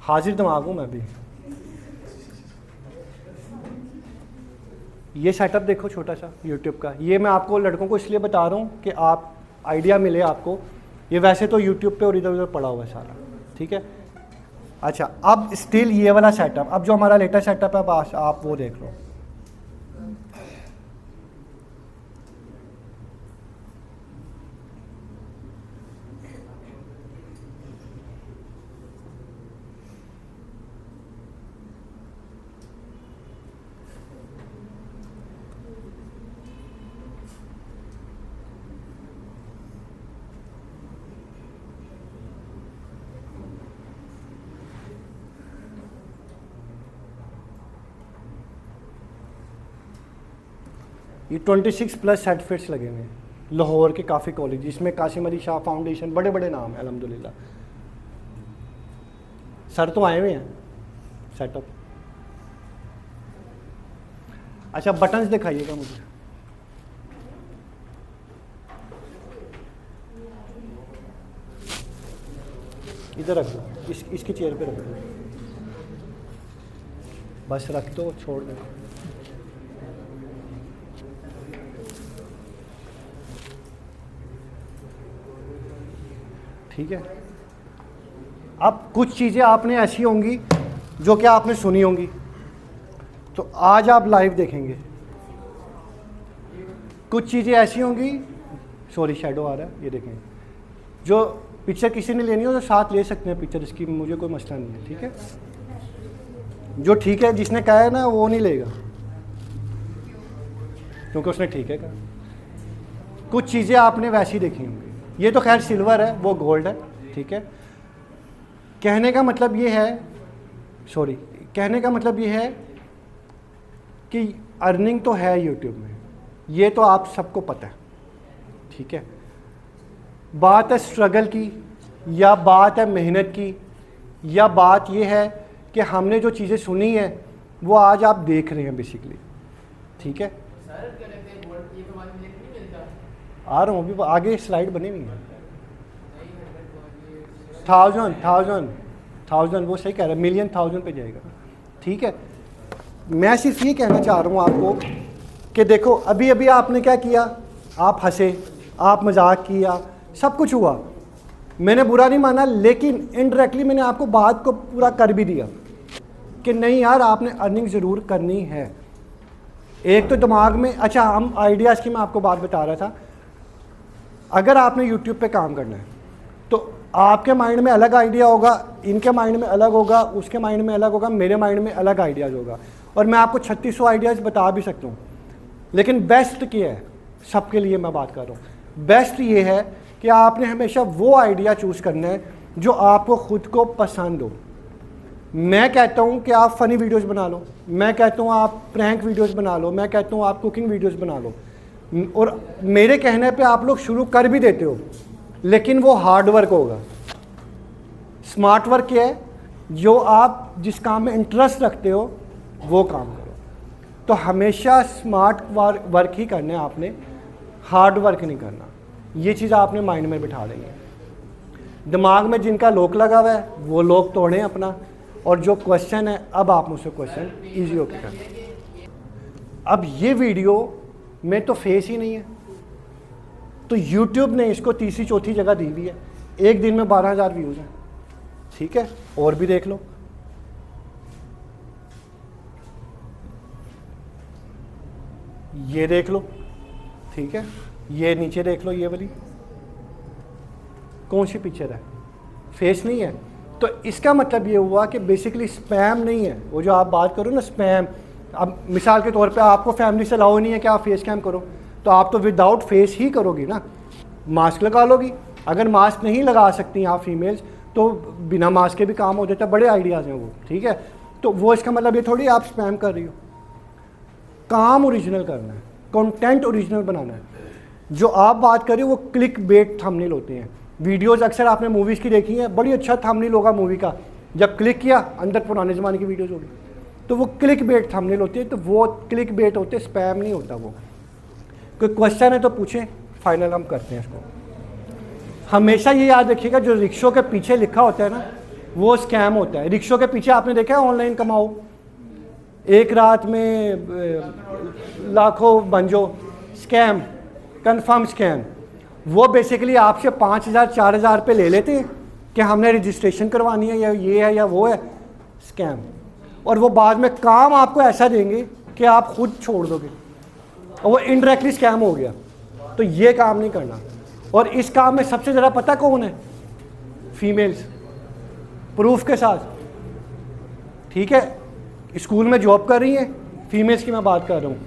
हाजिर दिमाग हूँ मैं भी। ये सेटअप देखो छोटा सा यूट्यूब का, ये मैं आपको लड़कों को इसलिए बता रहा हूँ कि आप आइडिया मिले आपको। ये वैसे तो यूट्यूब पे और इधर उधर पड़ा हुआ है सारा, ठीक है। अच्छा, अब स्टिल ये वाला सेटअप, अब जो हमारा लेटेस्ट सेटअप है अब आप वो देख लो। ये 26 प्लस सर्टिफिकेट्स लगे हुए हैं लाहौर के काफ़ी कॉलेज, जिसमें कासिम अली शाह फाउंडेशन, बड़े बड़े नाम है अल्हम्दुलिल्लाह। सर तो आए हुए हैं सेटअप। अच्छा, बटन्स दिखाइएगा मुझे। इधर रख दो, इसकी चेयर पे रख दो, बस रख दो, छोड़ दो। ठीक है। अब कुछ चीज़ें आपने ऐसी होंगी जो कि आपने सुनी होंगी, तो आज आप लाइव देखेंगे। कुछ चीज़ें ऐसी होंगी, सॉरी शैडो आ रहा है, ये देखें, जो पिक्चर किसी ने लेनी हो तो साथ ले सकते हैं पिक्चर, इसकी मुझे कोई मसला नहीं है, ठीक है। जो ठीक है, जिसने कहा है ना वो नहीं लेगा, क्योंकि उसने ठीक है कहा। कुछ चीज़ें आपने वैसी देखी होंगी, ये तो खैर सिल्वर है, वो गोल्ड है, ठीक है। कहने का मतलब ये है, सॉरी, कहने का मतलब ये है कि अर्निंग तो है यूट्यूब में, ये तो आप सबको पता है, ठीक है। बात है स्ट्रगल की, या बात है मेहनत की, या बात ये है कि हमने जो चीज़ें सुनी है वो आज आप देख रहे हैं बेसिकली, ठीक है। आ रहा हूँ अभी, आगे स्लाइड बनी हुई है। 1000 वो सही कह रहा है, मिलियन 1000 पे जाएगा, ठीक है। मैं सिर्फ ये कहना चाह रहा हूँ आपको कि देखो, अभी अभी आपने क्या किया, आप हंसे, आप मजाक किया, सब कुछ हुआ, मैंने बुरा नहीं माना, लेकिन इनडायरेक्टली मैंने आपको बात को पूरा कर भी दिया कि नहीं यार, आपने अर्निंग ज़रूर करनी है। एक तो दिमाग में, अच्छा हम आइडियाज़ की मैं आपको बात बता रहा था, अगर आपने यूट्यूब पे काम करना है तो आपके माइंड में अलग आइडिया होगा, इनके माइंड में अलग होगा, उसके माइंड में अलग होगा, मेरे माइंड में अलग आइडियाज़ होगा, और मैं आपको 3600 आइडियाज़ बता भी सकता हूँ। लेकिन बेस्ट क्या है, सबके लिए मैं बात कर रहा हूँ, बेस्ट ये है कि आपने हमेशा वो आइडिया चूज़ करना है जो आपको ख़ुद को पसंद हो। मैं कहता हूँ कि आप फ़नी वीडियोज़ बना लो, मैं कहता हूँ आप प्रैंक वीडियोज़ बना लो, मैं कहता हूँ आप कुकिंग वीडियोज़ बना लो, और मेरे कहने पे आप लोग शुरू कर भी देते हो, लेकिन वो हार्ड वर्क होगा। स्मार्ट वर्क क्या है, जो आप जिस काम में इंटरेस्ट रखते हो वो काम करो। तो हमेशा स्मार्ट वर्क ही करना है आपने, हार्ड वर्क नहीं करना। ये चीज़ आपने माइंड में बिठा देंगे। दिमाग में जिनका लॉक लगा हुआ है वो लॉक तोड़ें अपना, और जो क्वेश्चन है अब आप मुझसे क्वेश्चन ईजी होके करें। अब ये वीडियो में तो फेस ही नहीं है, तो YouTube ने इसको तीसरी चौथी जगह दी हुई है, एक दिन में 12,000 व्यूज़ हैं, ठीक है। और भी देख लो, ये देख लो, ठीक है। ये नीचे देख लो, ये वाली कौन सी पिक्चर है, फेस नहीं है। तो इसका मतलब ये हुआ कि बेसिकली स्पैम नहीं है वो जो आप बात करो ना, स्पैम। अब मिसाल के तौर पे आपको फैमिली से अलाउ नहीं है कि आप फेस कैम करो, तो आप तो विदाउट फेस ही करोगी ना, मास्क लगा लोगी। अगर मास्क नहीं लगा सकती आप फीमेल्स तो बिना मास्क के भी काम हो जाता है, बड़े आइडियाज़ हैं वो, ठीक है। तो वो इसका मतलब ये थोड़ी आप स्पैम कर रही हो, काम ओरिजिनल करना है, कंटेंट ओरिजिनल बनाना है। जो आप बात करें वो क्लिक बेट थंबनेल होते हैं। वीडियोज़ अक्सर आपने मूवीज़ की देखी हैं, बड़ी अच्छा थंबनेल होगा मूवी का, जब क्लिक किया अंदर पुराने ज़माने की वीडियोज़ होगी, तो वो क्लिक बेट थंबनेल होती है। तो वो क्लिक बेट होते, स्पैम नहीं होता। वो कोई क्वेश्चन है तो पूछें, फाइनल हम करते हैं इसको। हमेशा ये याद रखिएगा, जो रिक्शों के पीछे लिखा होता है ना, वो स्कैम होता है। रिक्शों के पीछे आपने देखा है ऑनलाइन कमाओ, एक रात में लाखों बन जाओ, स्कैम, कंफर्म स्कैम। वो बेसिकली आपसे 5,000 4,000 रुपये ले लेते हैं कि हमने रजिस्ट्रेशन करवानी है, या ये है या वो है, स्कैम। और वो बाद में काम आपको ऐसा देंगे कि आप खुद छोड़ दोगे, और वो इनडायरेक्टली स्कैम हो गया। तो ये काम नहीं करना। और इस काम में सबसे ज़्यादा पता कौन है? फीमेल्स, प्रूफ के साथ। ठीक है, स्कूल में जॉब कर रही हैं फीमेल्स की मैं बात कर रहा हूँ,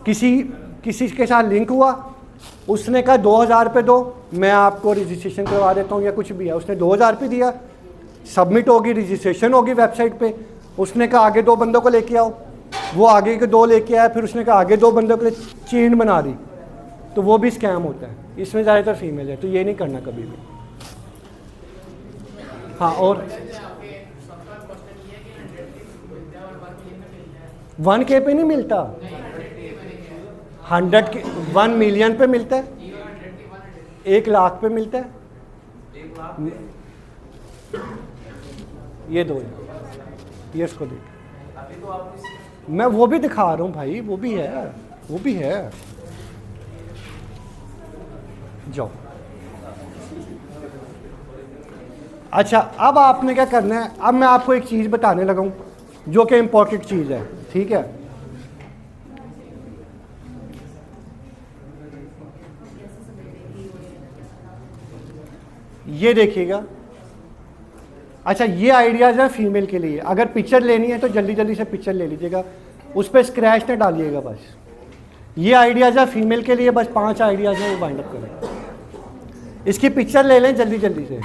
किसी के साथ लिंक हुआ, उसने कहा 2,000 रुपये दो, मैं आपको रजिस्ट्रेशन करवा देता हूँ, या कुछ भी है, उसने 2,000 रुपये दिया, सबमिट होगी, रजिस्ट्रेशन होगी वेबसाइट पे। उसने कहा आगे 2 बंदों को लेके आओ, वो आगे के 2 लेके आया, फिर उसने कहा आगे 2 बंदों के लिए चेन बना दी, तो वो भी स्कैम होता है। इसमें ज़्यादातर फीमेल है, तो ये नहीं करना कभी भी। हाँ, और 1K पे नहीं मिलता, 100 के 1 मिलियन पे मिलता है, 1 लाख पे मिलता है। ये दो, ये इसको देख, मैं वो भी दिखा रहा हूँ भाई, वो भी है, वो भी है। जाओ। अच्छा, अब आपने क्या करना है, अब मैं आपको एक चीज़ बताने लगा हूँ जो कि इम्पोर्टेंट चीज़ है। ठीक है, ये देखिएगा। अच्छा, ये आइडियाज़ है फीमेल के लिए। अगर पिक्चर लेनी है तो जल्दी जल्दी से पिक्चर ले लीजिएगा, उस पर स्क्रैच न डालिएगा बस। ये आइडियाज़ है फीमेल के लिए, बस 5 आइडियाज़ हैं, वो बाइंड अप करें। इसकी पिक्चर ले लें जल्दी जल्दी से,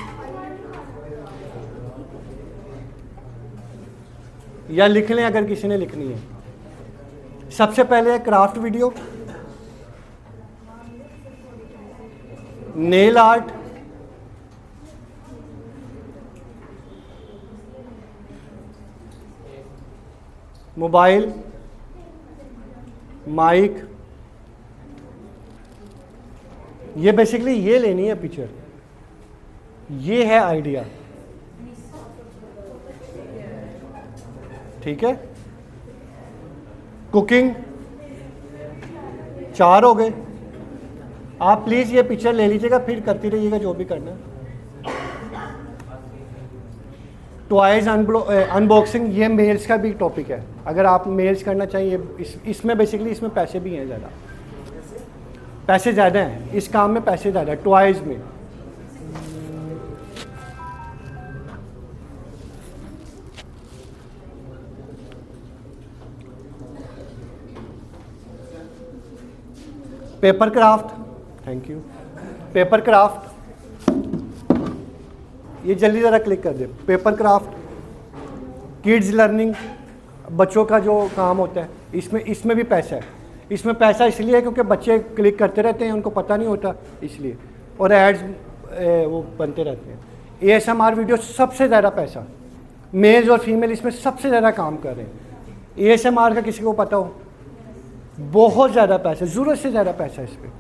या लिख लें अगर किसी ने लिखनी है। सबसे पहले है craft video, nail art, mobile, mic, ये बेसिकली ये लेनी है पिक्चर। ये है आइडिया। ठीक है, कुकिंग, 4 हो गए। आप प्लीज़ ये पिक्चर ले लीजिएगा, फिर करती रहिएगा जो भी करना है। टॉयज़ अनबॉक्सिंग, ये मेल्स का भी टॉपिक है। अगर आप मेल्स करना चाहिए, इसमें बेसिकली इसमें पैसे भी हैं ज़्यादा, पैसे ज़्यादा हैं इस काम में, पैसे ज़्यादा है टॉयज़ में। Paper craft, thank you. Paper craft, ये जल्दी ज़रा क्लिक कर दे। पेपर क्राफ्ट, किड्स लर्निंग, बच्चों का जो काम होता है, इसमें भी पैसा है। इसमें पैसा इसलिए है क्योंकि बच्चे क्लिक करते रहते हैं, उनको पता नहीं होता इसलिए, और एड्स वो बनते रहते हैं। ASMR वीडियो सबसे ज़्यादा पैसा, मेल्स और फीमेल इसमें सबसे ज़्यादा काम कर रहे हैं। ASMR का किसी को पता हो, बहुत ज़्यादा पैसा, ज़रूरत से ज़्यादा पैसा इस पर।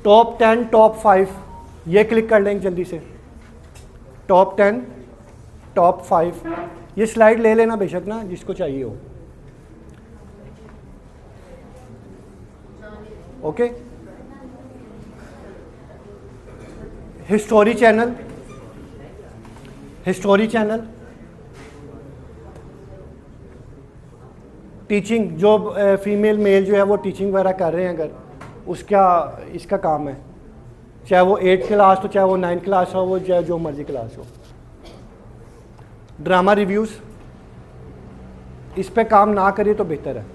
टॉप 10 टॉप 5, ये क्लिक कर लेंगे जल्दी से। टॉप 10 टॉप 5, ये स्लाइड ले लेना बेशक ना, जिसको चाहिए हो। Okay, history channel, history channel, teaching, जो फीमेल मेल जो है वो टीचिंग वगैरह कर रहे हैं, अगर उसका इसका काम है, चाहे वो 8th क्लास हो, चाहे वो 9th क्लास हो, वो चाहे जो मर्जी क्लास हो। ड्रामा रिव्यूज़, इस पे काम ना करिए तो बेहतर है,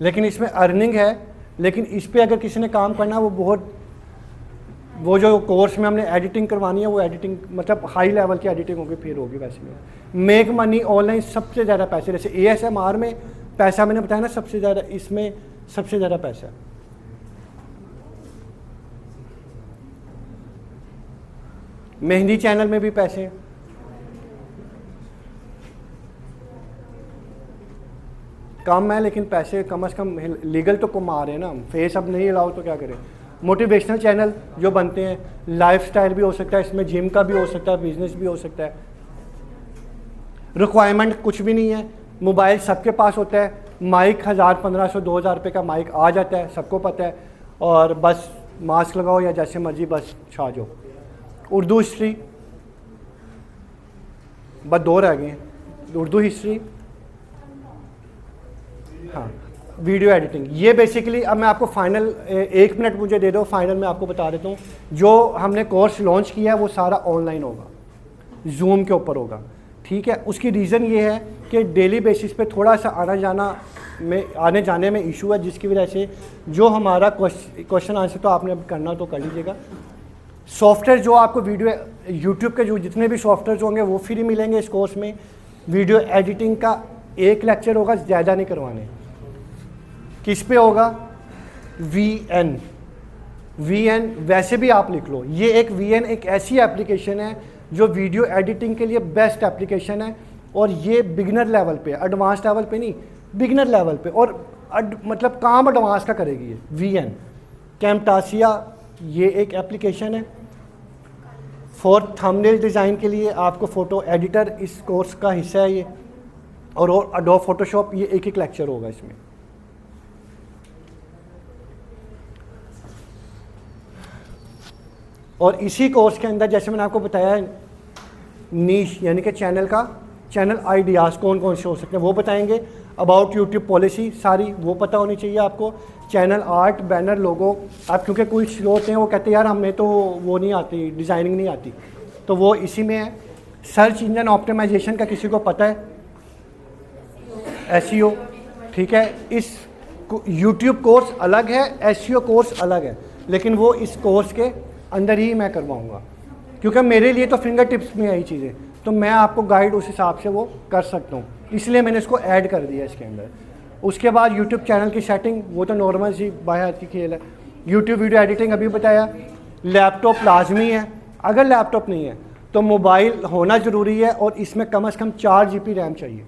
लेकिन इसमें अर्निंग है। लेकिन इस पे अगर किसी ने काम करना, वो बहुत वो जो कोर्स में हमने एडिटिंग करवानी है वो एडिटिंग मतलब हाई लेवल की एडिटिंग होगी, फिर होगी वैसे में। मेक मनी ऑनलाइन सबसे ज़्यादा पैसे, जैसे ASMR में पैसा मैंने बताया ना सबसे ज़्यादा, इसमें सबसे ज़्यादा पैसा है। मेहंदी चैनल में भी पैसे हैं। कम है लेकिन पैसे कम से कम लीगल तो कमा रहे हैं ना। फेस अब नहीं अलाउ तो क्या करें। मोटिवेशनल चैनल जो बनते हैं, लाइफस्टाइल भी हो सकता है इसमें, जिम का भी हो सकता है, बिजनेस भी हो सकता है। रिक्वायरमेंट कुछ भी नहीं है, मोबाइल सबके पास होता है, माइक 1000, 1500, 2000 रुपये का माइक आ जाता है, सबको पता है, और बस मास्क लगाओ या जैसे मर्जी बस छा जाओ। उर्दू हिस्ट्री बस 2 रह गए हैं, उर्दू हिस्ट्री, हाँ वीडियो एडिटिंग। ये बेसिकली अब मैं आपको फाइनल 1 मिनट मुझे दे दो, फाइनल मैं आपको बता देता हूँ। जो हमने कोर्स लॉन्च किया है वो सारा ऑनलाइन होगा, जूम के ऊपर होगा, ठीक है। उसकी रीज़न ये है कि डेली बेसिस पे थोड़ा सा आने जाने में इशू है, जिसकी वजह से जो हमारा क्वेश्चन आंसर तो आपने अब करना तो कर लीजिएगा। सॉफ्टवेयर जो आपको वीडियो यूट्यूब के जो जितने भी सॉफ्टवेयर होंगे वो फ्री मिलेंगे इस कोर्स में। वीडियो एडिटिंग का 1 लेक्चर होगा, ज़्यादा नहीं करवाने। किस पे होगा? VN वैसे भी आप लिख लो। ये एक VN एक ऐसी एप्लीकेशन है जो वीडियो एडिटिंग के लिए बेस्ट एप्लीकेशन है, और ये बिगिनर लेवल पे, एडवांस लेवल पे नहीं, बिगिनर लेवल पे, और मतलब काम एडवांस का करेगी ये VN। कैमटासिया ये एक एप्लीकेशन है फॉर थंबनेल डिज़ाइन के लिए, आपको फ़ोटो एडिटर इस कोर्स का हिस्सा है ये, और एडोब फोटोशॉप ये एक लेक्चर होगा इसमें। और इसी कोर्स के अंदर जैसे मैंने आपको बताया है, नीश यानी कि चैनल आइडियाज़ कौन कौन से हो सकते हैं वो बताएंगे। अबाउट यूट्यूब पॉलिसी सारी वो पता होनी चाहिए आपको। चैनल आर्ट, बैनर, लोगो। आप क्योंकि कुछ लोग होते हैं वो कहते हैं यार हमें तो वो नहीं आती, डिज़ाइनिंग नहीं आती, तो वो इसी में है। सर्च इंजन ऑप्टिमाइजेशन का किसी को पता है? SEO, ठीक है। इस यूट्यूब कोर्स अलग है, SEO कोर्स अलग है, लेकिन वो इस कोर्स के अंदर ही मैं करवाऊँगा, क्योंकि मेरे लिए तो फिंगर टिप्स में आई चीज़ें, तो मैं आपको गाइड उस हिसाब से वो कर सकता हूँ, इसलिए मैंने इसको ऐड कर दिया इसके अंदर। उसके बाद यूट्यूब चैनल की सेटिंग, वो तो नॉर्मल सी बाहर की खेल है। यूट्यूब वीडियो एडिटिंग अभी बताया। लैपटॉप लाजमी है, अगर लैपटॉप नहीं है तो मोबाइल होना ज़रूरी है, और इसमें कम से कम 4 GB रैम चाहिए।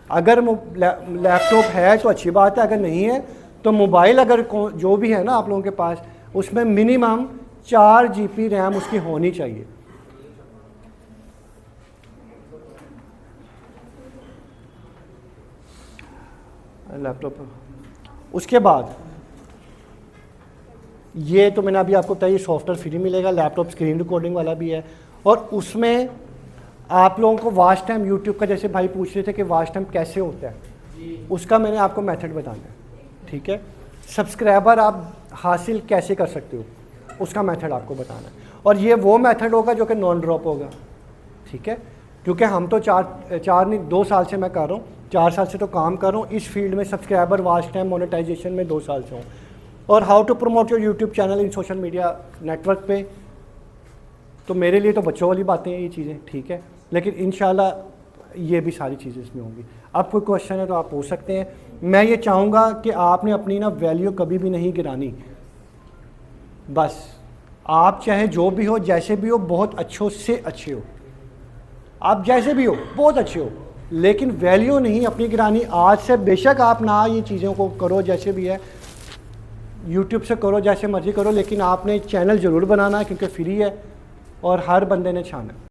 अगर लैपटॉप है तो अच्छी बात है, अगर नहीं है तो मोबाइल अगर जो भी है ना आप लोगों के पास, उसमें मिनिमम 4 GB रैम उसकी होनी चाहिए। लैपटॉप। उसके बाद ये तो मैंने अभी आपको बताया, सॉफ्टवेयर फ्री मिलेगा, लैपटॉप स्क्रीन रिकॉर्डिंग वाला भी है, और उसमें आप लोगों को वॉच टाइम यूट्यूब का, जैसे भाई पूछ रहे थे कि वॉच टाइम कैसे होता है, उसका मैंने आपको मेथड बताना है, ठीक है। सब्सक्राइबर आप हासिल कैसे कर सकते हो उसका मेथड आपको बताना है, और ये वो मेथड होगा जो कि नॉन ड्रॉप होगा, ठीक है। क्योंकि हम तो 2 साल से मैं कर रहा हूँ, 4 साल से तो काम कर रहा हूँ इस फील्ड में, सब्सक्राइबर, वॉच टाइम, मोनेटाइजेशन में 2 साल से हूँ। और how to promote your YouTube channel in social media network पे, तो मेरे लिए तो बच्चों वाली बातें हैं ये चीज़ें, ठीक है, लेकिन इंशाल्लाह ये भी सारी चीज़ें इसमें होंगी। अब कोई क्वेश्चन है तो आप पूछ सकते हैं। मैं ये चाहूँगा कि आपने अपनी ना वैल्यू कभी भी नहीं गिरानी, बस आप चाहे जो भी हो, जैसे भी हो, बहुत अच्छों से अच्छे हो, आप जैसे भी हो बहुत अच्छे हो, लेकिन वैल्यू नहीं अपनी गिरानी। आज से बेशक आप ना ये चीज़ों को करो जैसे भी है, यूट्यूब से करो जैसे मर्जी करो, लेकिन आपने चैनल ज़रूर बनाना है क्योंकि फ्री है और हर बंदे ने छाना है।